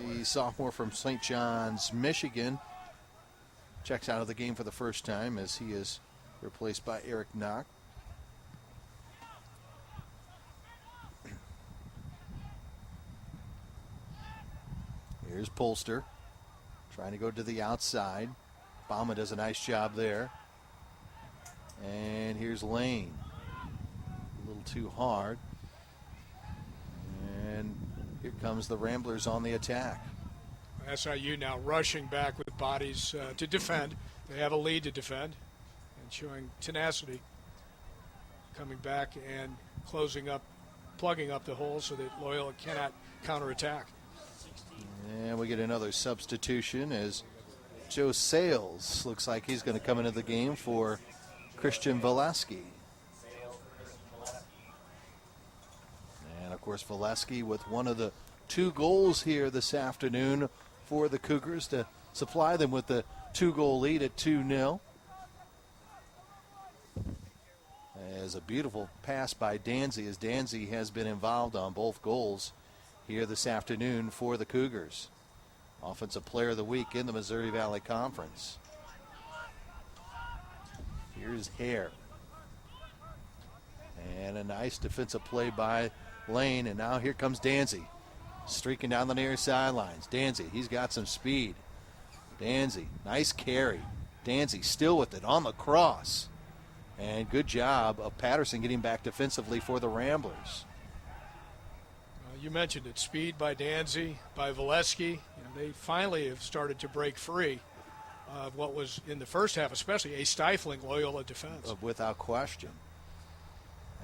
the sophomore from St. John's, Michigan, checks out of the game for the first time as he is replaced by Eric Knock. Here's Polster trying to go to the outside. Bauman does a nice job there. And here's Lane. A little too hard. And here comes the Ramblers on the attack. SIU now rushing back with bodies to defend. They have a lead to defend and showing tenacity. Coming back and closing up, plugging up the holes so that Loyola cannot counterattack. And we get another substitution as Joe Sales looks like he's going to come into the game for Christian Valesky. And, of course, Valesky with one of the 2 goals here this afternoon for the Cougars to supply them with the 2-goal lead at 2-0. As a beautiful pass by Danzy, as Danzy has been involved on both goals here this afternoon for the Cougars. Offensive Player of the Week in the Missouri Valley Conference. Here's Hare. And a nice defensive play by Lane. And now here comes Danzy, streaking down the near sidelines. Danzy, he's got some speed. Danzy, nice carry. Danzy still with it on the cross. And good job of Patterson getting back defensively for the Ramblers. You mentioned it, speed by Danzy, by Valesky. They finally have started to break free of what was, in the first half especially, a stifling Loyola defense. Without question.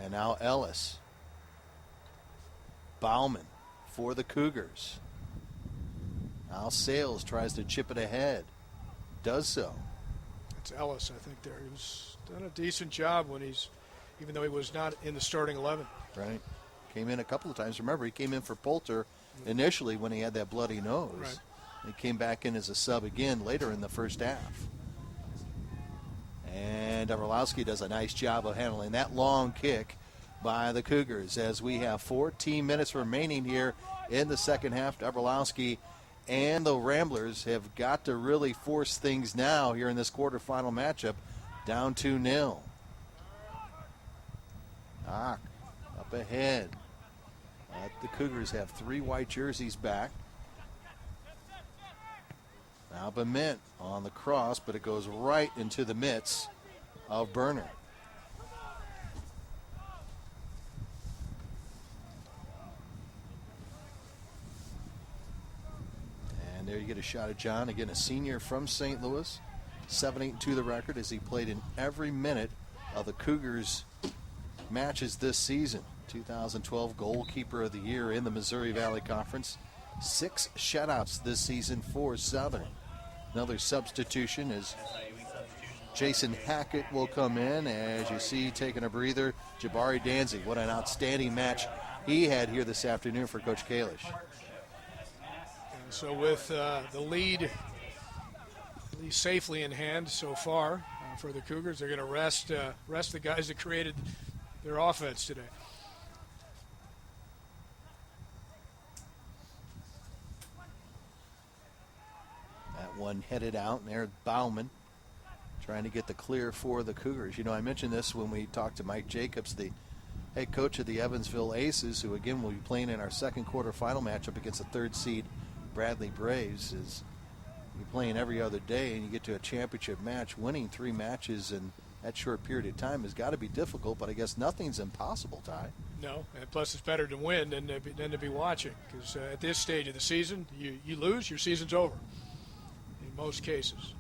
And now Ellis. Bauman for the Cougars. Now Sales tries to chip it ahead. Does so. It's Ellis, I think, there. He's done a decent job even though he was not in the starting 11. Right. Came in a couple of times. Remember, he came in for Poulter initially when he had that bloody nose. Right. He came back in as a sub again later in the first half. And Dabrowski does a nice job of handling that long kick by the Cougars as we have 14 minutes remaining here in the second half. Dabrowski and the Ramblers have got to really force things now here in this quarterfinal matchup, down 2-0. Up ahead. The Cougars have 3 white jerseys back. Now Bement on the cross, but it goes right into the mitts of Berner. And there you get a shot at John. Again, a senior from St. Louis. 7-8-2 the record as he played in every minute of the Cougars' matches this season. 2012 goalkeeper of the year in the Missouri Valley Conference. 6 shutouts this season for Southern. Another substitution is Jason Hackett will come in, as you see, taking a breather. Jabari Danzig, what an outstanding match he had here this afternoon for Coach Kalish. So with the lead at least safely in hand so far for the Cougars, they're going to rest the guys that created their offense today. That one headed out, and there's Bauman trying to get the clear for the Cougars. You know, I mentioned this when we talked to Mike Jacobs, the head coach of the Evansville Aces, who again will be playing in our second quarterfinal matchup against the 3rd seed Bradley Braves. Is you're playing every other day and you get to a championship match, winning 3 matches in that short period of time has got to be difficult, but I guess nothing's impossible, Ty. No, and plus it's better to win than to be watching, because at this stage of the season, you lose, your season's over in most cases.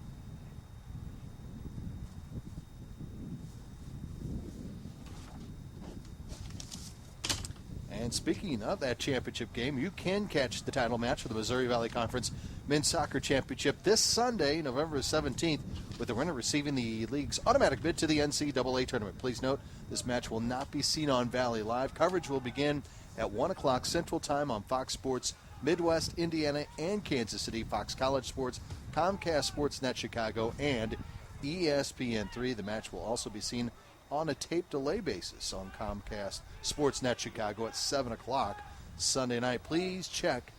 And speaking of that championship game, you can catch the title match for the Missouri Valley Conference Men's Soccer Championship this Sunday, November 17th, with the winner receiving the league's automatic bid to the NCAA tournament. Please note, this match will not be seen on Valley Live. Coverage will begin at 1 o'clock Central Time on Fox Sports Midwest, Indiana, and Kansas City, Fox College Sports, Comcast Sportsnet Chicago, and ESPN3. The match will also be seen on a tape delay basis on Comcast Sportsnet Chicago at 7 o'clock Sunday night. Please check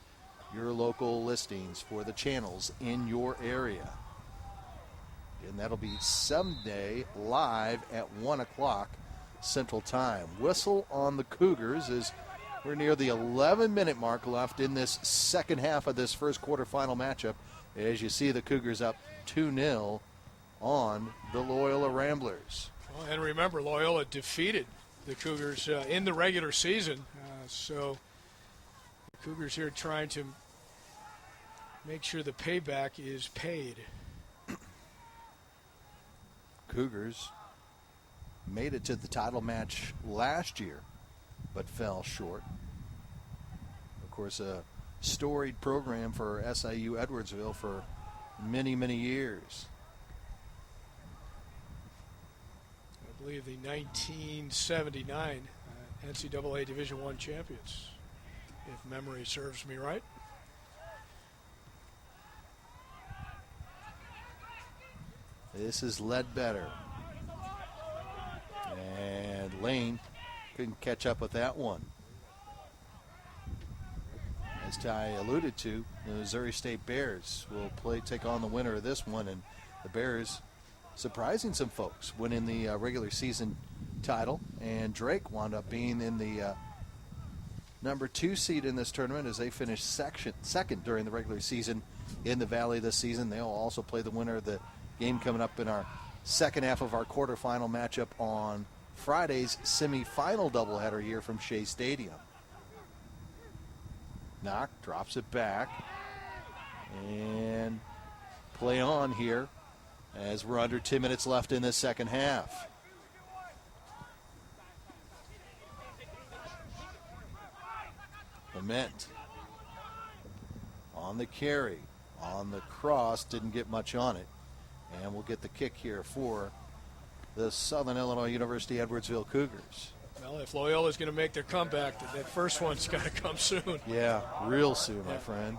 your local listings for the channels in your area. And that'll be Sunday live at 1 o'clock Central Time. Whistle on the Cougars as we're near the 11-minute mark left in this second half of this first quarterfinal matchup. As you see, the Cougars up 2-0 on the Loyola Ramblers. Well, and remember, Loyola defeated the Cougars in the regular season. So the Cougars here trying to make sure the payback is paid. Cougars made it to the title match last year, but fell short. Of course, a storied program for SIU Edwardsville for many, many years. I believe the 1979 NCAA Division I champions, if memory serves me right. This is Ledbetter. And Lane couldn't catch up with that one. As Ty alluded to, the Missouri State Bears will take on the winner of this one, and the Bears surprising some folks, winning the regular season title, and Drake wound up being in the number 2 seed in this tournament as they finished second during the regular season in the Valley this season. They'll also play the winner of the game coming up in our second half of our quarterfinal matchup on Friday's semifinal doubleheader here from Shea Stadium. Knock drops it back, and play on here as we're under 10 minutes left in this second half. Bement on the carry, on the cross, didn't get much on it. And we'll get the kick here for the Southern Illinois University Edwardsville Cougars. Well, if Loyola's going to make their comeback, that first one's got to come soon. Yeah, real soon, my friend.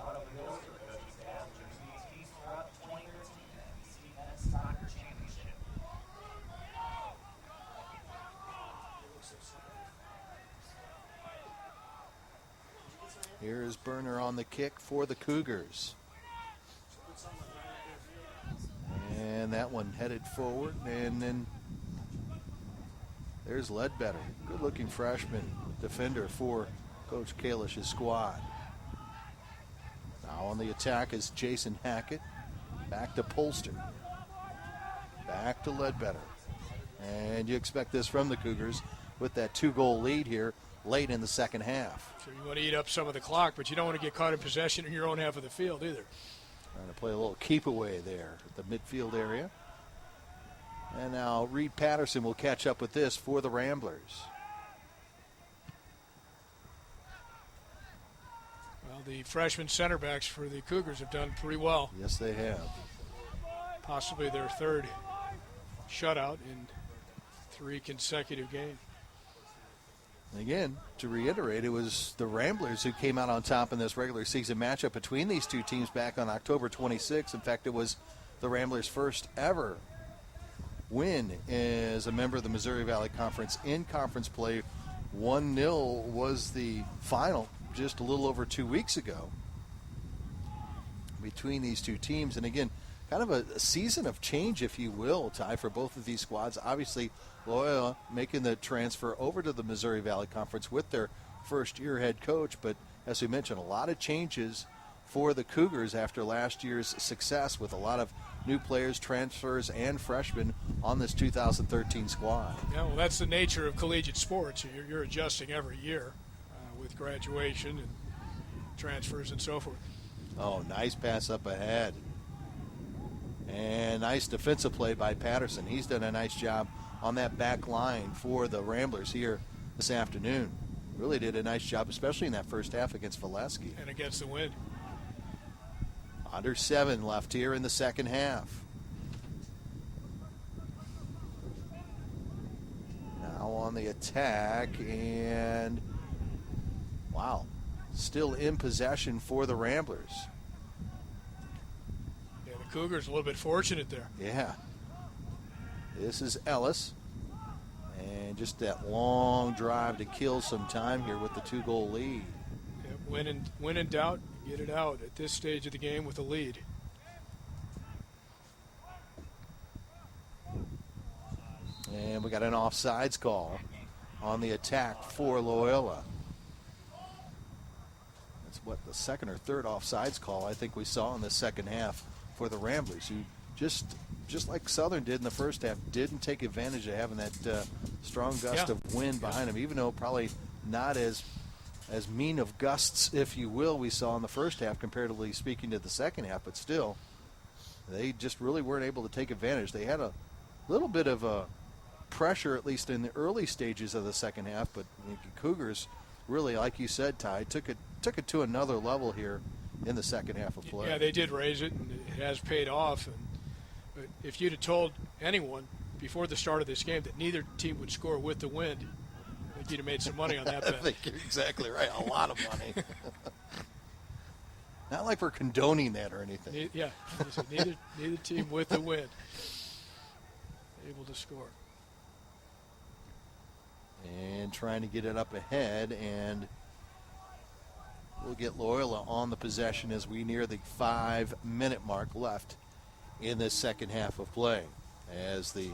Here's Berner on the kick for the Cougars. And that one headed forward, and then there's Ledbetter. Good-looking freshman defender for Coach Kalish's squad. Now on the attack is Jason Hackett. Back to Polster. Back to Ledbetter. And you expect this from the Cougars with that 2-goal lead here late in the second half. So you want to eat up some of the clock, but you don't want to get caught in possession in your own half of the field either. Trying to play a little keep away there at the midfield area. And now Reed Patterson will catch up with this for the Ramblers. Well, the freshman center backs for the Cougars have done pretty well. Yes, they have. Possibly their third shutout in 3 consecutive games. And again, to reiterate, it was the Ramblers who came out on top in this regular season matchup between these two teams back on October 26th. In fact, it was the Ramblers' first ever win as a member of the Missouri Valley Conference in conference play. 1-0 was the final just a little over 2 weeks ago between these two teams. And again, kind of a season of change, if you will, Ty, for both of these squads. Obviously, Loyola making the transfer over to the Missouri Valley Conference with their first-year head coach. But as we mentioned, a lot of changes for the Cougars after last year's success with a lot of new players, transfers, and freshmen on this 2013 squad. Yeah, well, that's the nature of collegiate sports. You're adjusting every year with graduation and transfers and so forth. Oh, nice pass up ahead. And nice defensive play by Patterson. He's done a nice job on that back line for the Ramblers here this afternoon. Really did a nice job, especially in that first half against Valesky. And against the Wind. Under 7 left here in the second half. Now on the attack, and wow, still in possession for the Ramblers. Yeah, the Cougars a little bit fortunate there. Yeah. This is Ellis. And just that long drive to kill some time here with the 2-goal lead. Yeah, when in doubt, get it out at this stage of the game with a lead. And we got an offsides call on the attack for Loyola. That's what, the second or third offsides call I think we saw in the second half for the Ramblers, who just like Southern did in the first half, didn't take advantage of having that strong gust of wind behind them, even though probably not as mean of gusts, if you will, we saw in the first half, comparatively speaking, to the second half. But still, they just really weren't able to take advantage. They had a little bit of a pressure, at least in the early stages of the second half, but the Cougars really, like you said, Ty, took it to another level here in the second half of play. Yeah, they did raise it, and it has paid off. But if you'd have told anyone before the start of this game that neither team would score with the Wind, I think you'd have made some money on that bet. I think you're exactly right. A lot of money. Not like we're condoning that or anything. Yeah, neither team with the Wind able to score. And trying to get it up ahead, and we'll get Loyola on the possession as we near the 5-minute mark left in this second half of play, as the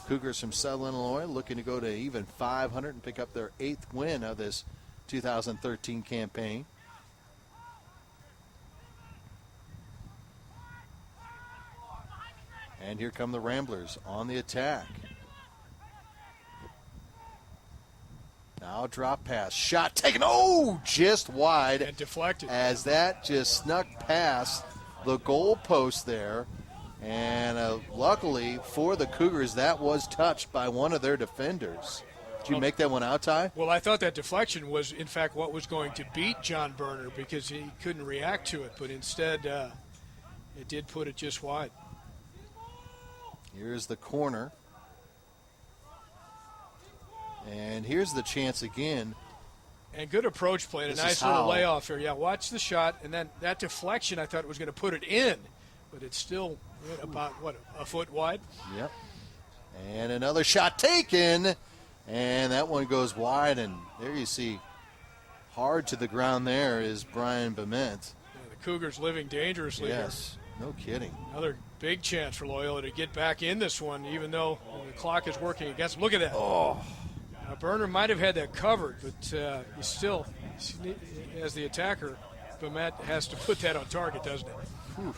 Cougars from Southern Illinois looking to go to even 500 and pick up their 8th win of this 2013 campaign. And here come the Ramblers on the attack. Now drop pass, shot taken, just wide. And deflected. As that just snuck past the goal post there. And luckily for the Cougars, that was touched by one of their defenders. Did you make that one out, Ty? Well, I thought that deflection was, in fact, what was going to beat John Berner because he couldn't react to it, but instead it did put it just wide. Here's the corner. And here's the chance again. And good approach play, and a nice little layoff here. Yeah, watch the shot, and then that deflection, I thought was going to put it in, but it's still about, a foot wide? Yep. And another shot taken, and that one goes wide, and there you see hard to the ground there is Brian Bement. Yeah, the Cougars living dangerously here. Yes, no kidding. Another big chance for Loyola to get back in this one, even though the clock is working against them. Look at that. Oh. Now, Berner might have had that covered, but he still, as the attacker, Bement has to put that on target, doesn't it? Whew.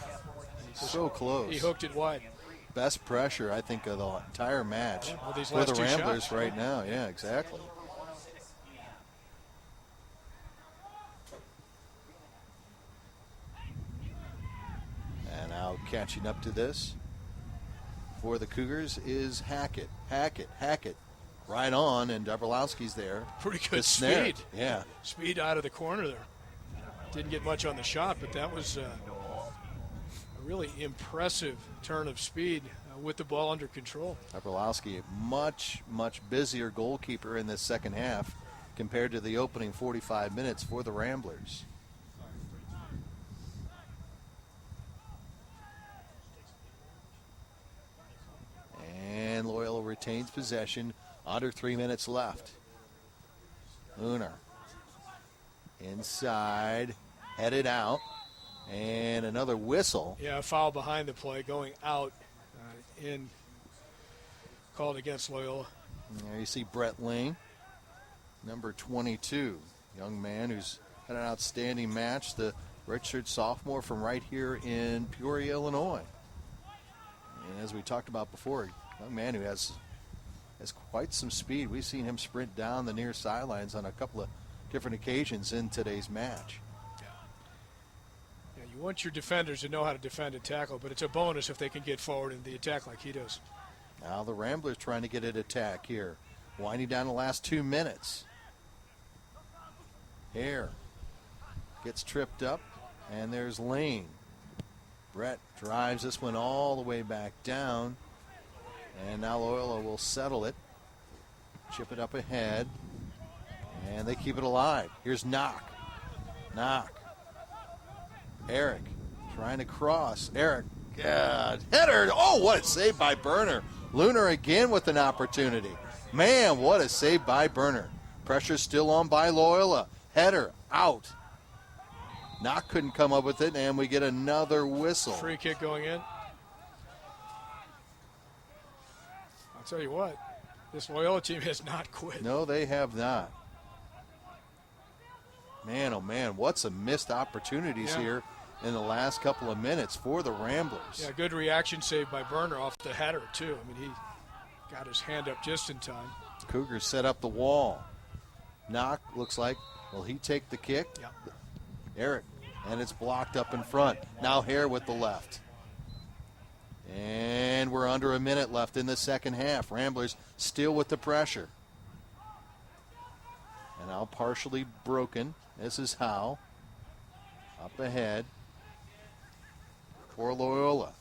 So close. He hooked it wide. Best pressure, I think, of the entire match for the Ramblers right now. Yeah, exactly. And now catching up to this for the Cougars is Hackett. Hackett. Right on, and Dabrowski's there. Pretty good speed. speed. Yeah. Speed out of the corner there. Didn't get much on the shot, but that was a really impressive turn of speed with the ball under control. Dabrowski, a much busier goalkeeper in this second half compared to the opening 45 minutes for the Ramblers. And Loyola retains possession. Under 3 minutes left. Lunar inside, headed out, and another whistle. Yeah, a foul behind the play, going out in, called against Loyola. And there you see Brett Ling, number 22, young man who's had an outstanding match, the redshirt sophomore from right here in Peoria, Illinois. And as we talked about before, a young man who has quite some speed. We've seen him sprint down the near sidelines on a couple of different occasions in today's match. Yeah, you want your defenders to know how to defend and tackle, but it's a bonus if they can get forward in the attack like he does. Now the Ramblers trying to get an attack here. Winding down the last 2 minutes. Hare gets tripped up, and there's Lane. Brett drives this one all the way back down. And now Loyola will settle it, chip it up ahead, and they keep it alive. Here's Knock. Eric trying to cross. Eric, God, header. Oh, what a save by Berner. Lunar again with an opportunity. Man, what a save by Berner. Pressure still on by Loyola. Header out. Knock couldn't come up with it, and we get another whistle. Free kick going in. I'll tell you what, this Loyola team has not quit. No, they have not. Man, oh man, what some missed opportunities here in the last couple of minutes for the Ramblers. Yeah, good reaction save by Berner off the header, too. I mean, he got his hand up just in time. Cougars set up the wall. Knock looks like, will he take the kick? Yep. Eric, and it's blocked up in front. Now Hare with the left. And we're under a minute left in the second half. Ramblers still with the pressure. And now partially broken. This is Howe. Up ahead for Loyola.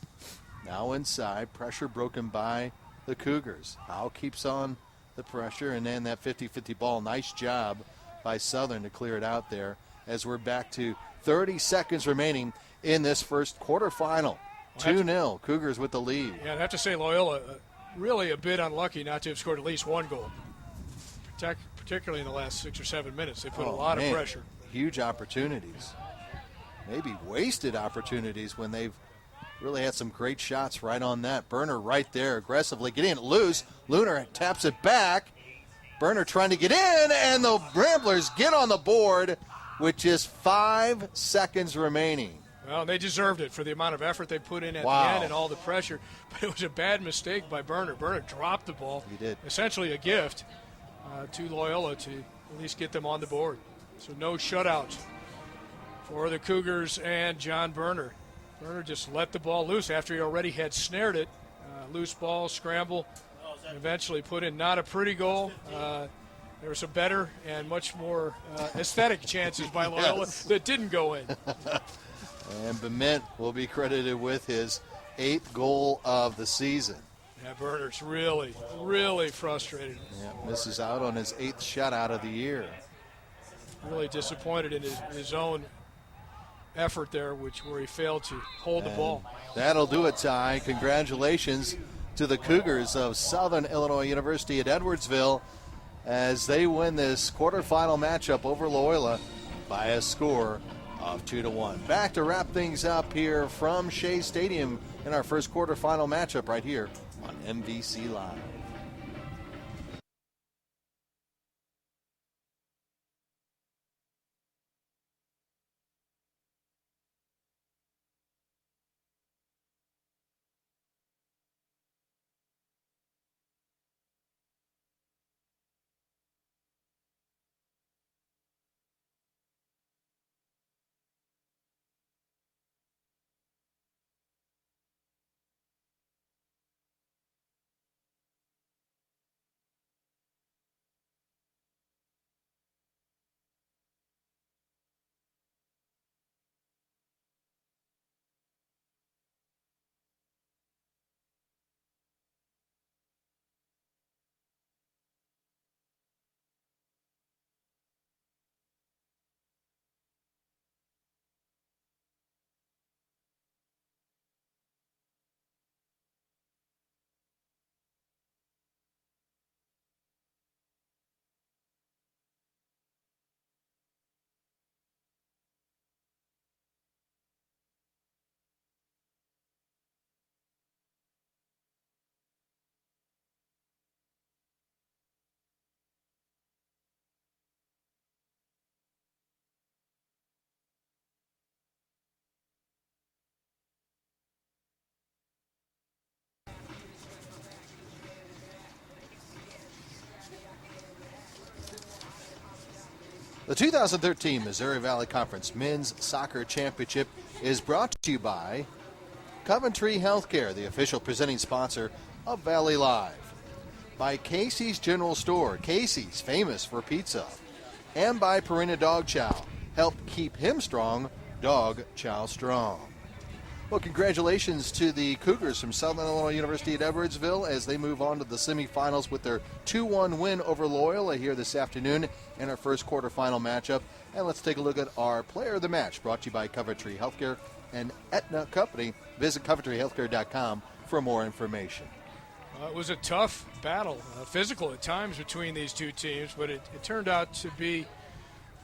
Now inside. Pressure broken by the Cougars. Howe keeps on the pressure. And then that 50-50 ball. Nice job by Southern to clear it out there as we're back to 30 seconds remaining in this first quarterfinal. 2-0, Cougars with the lead. Yeah, I'd have to say Loyola really a bit unlucky not to have scored at least one goal, particularly in the last 6 or 7 minutes. They put a lot of pressure. Huge opportunities. Maybe wasted opportunities when they've really had some great shots right on that. Berner right there aggressively getting it loose. Lunar taps it back. Berner trying to get in, and the Ramblers get on the board with just 5 seconds remaining. Well, they deserved it for the amount of effort they put in at the end and all the pressure. But it was a bad mistake by Berner. Berner dropped the ball. He did. Essentially a gift to Loyola to at least get them on the board. So no shutouts for the Cougars and John Berner. Berner just let the ball loose after he already had snared it. Loose ball, scramble, eventually put in not a pretty goal. There were some better and much more aesthetic chances by Loyola that didn't go in. And Bement will be credited with his 8th goal of the season. Yeah, Bernard's really, really frustrated. Yeah, misses out on his 8th shutout of the year. Really disappointed in his own effort there, where he failed to hold the ball. That'll do it, Ty. Congratulations to the Cougars of Southern Illinois University at Edwardsville as they win this quarterfinal matchup over Loyola by a score of 2-1. Back to wrap things up here from Shea Stadium in our first quarterfinal matchup right here on MVC Live. The 2013 Missouri Valley Conference Men's Soccer Championship is brought to you by Coventry Healthcare, the official presenting sponsor of Valley Live, by Casey's General Store, Casey's, famous for pizza, and by Purina Dog Chow. Help keep him strong, Dog Chow strong. Well, congratulations to the Cougars from Southern Illinois University at Edwardsville as they move on to the semifinals with their 2-1 win over Loyola here this afternoon in our first quarterfinal matchup. And let's take a look at our player of the match, brought to you by Coventry Healthcare and Aetna Company. Visit coventryhealthcare.com for more information. It was a tough battle, physical at times between these two teams, but it turned out to be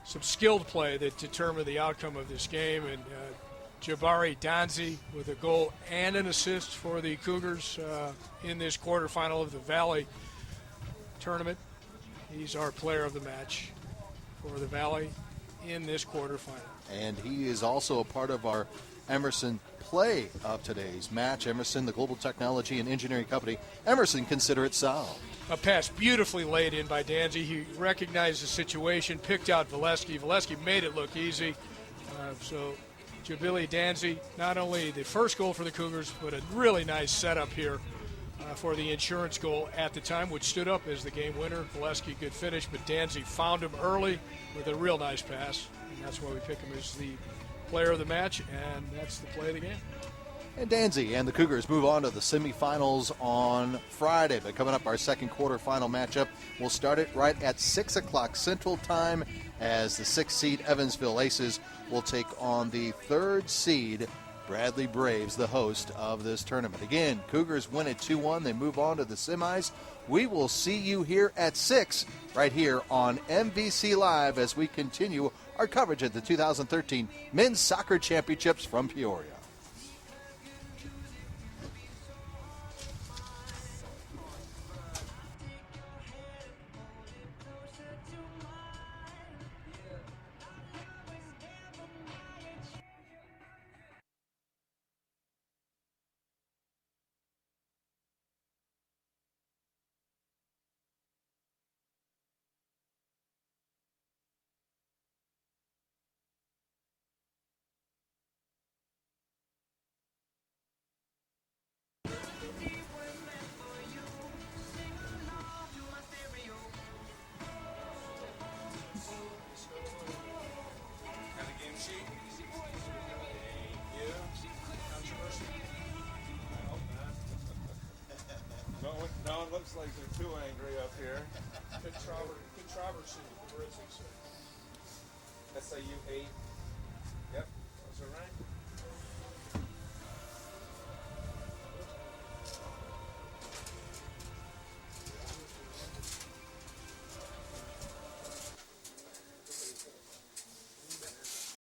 some skilled play that determined the outcome of this game. And Jabari Donzi with a goal and an assist for the Cougars in this quarterfinal of the Valley tournament. He's our player of the match for the Valley in this quarterfinal. And he is also a part of our Emerson play of today's match. Emerson, the global technology and engineering company. Emerson, consider it solved. A pass beautifully laid in by Danzy. He recognized the situation, picked out Valesky. Valesky made it look easy. So Jabili Danzy, not only the first goal for the Cougars, but a really nice setup here for the insurance goal at the time, which stood up as the game winner. Valesky, good finish, but Danzy found him early with a real nice pass, and that's why we pick him as the player of the match, and that's the play of the game. And Danzy and the Cougars move on to the semifinals on Friday. But coming up, our second quarterfinal matchup, we'll start it right at 6 o'clock Central Time as the 6th seed Evansville Aces will take on the 3rd seed Bradley Braves, the host of this tournament. Again, Cougars win at 2-1. They move on to the semis. We will see you here at 6 right here on MVC Live as we continue our coverage of the 2013 Men's Soccer Championships from Peoria. No, it looks like they're too angry up here. Controversy. Where is he? SIUE 8. Yep, those are right.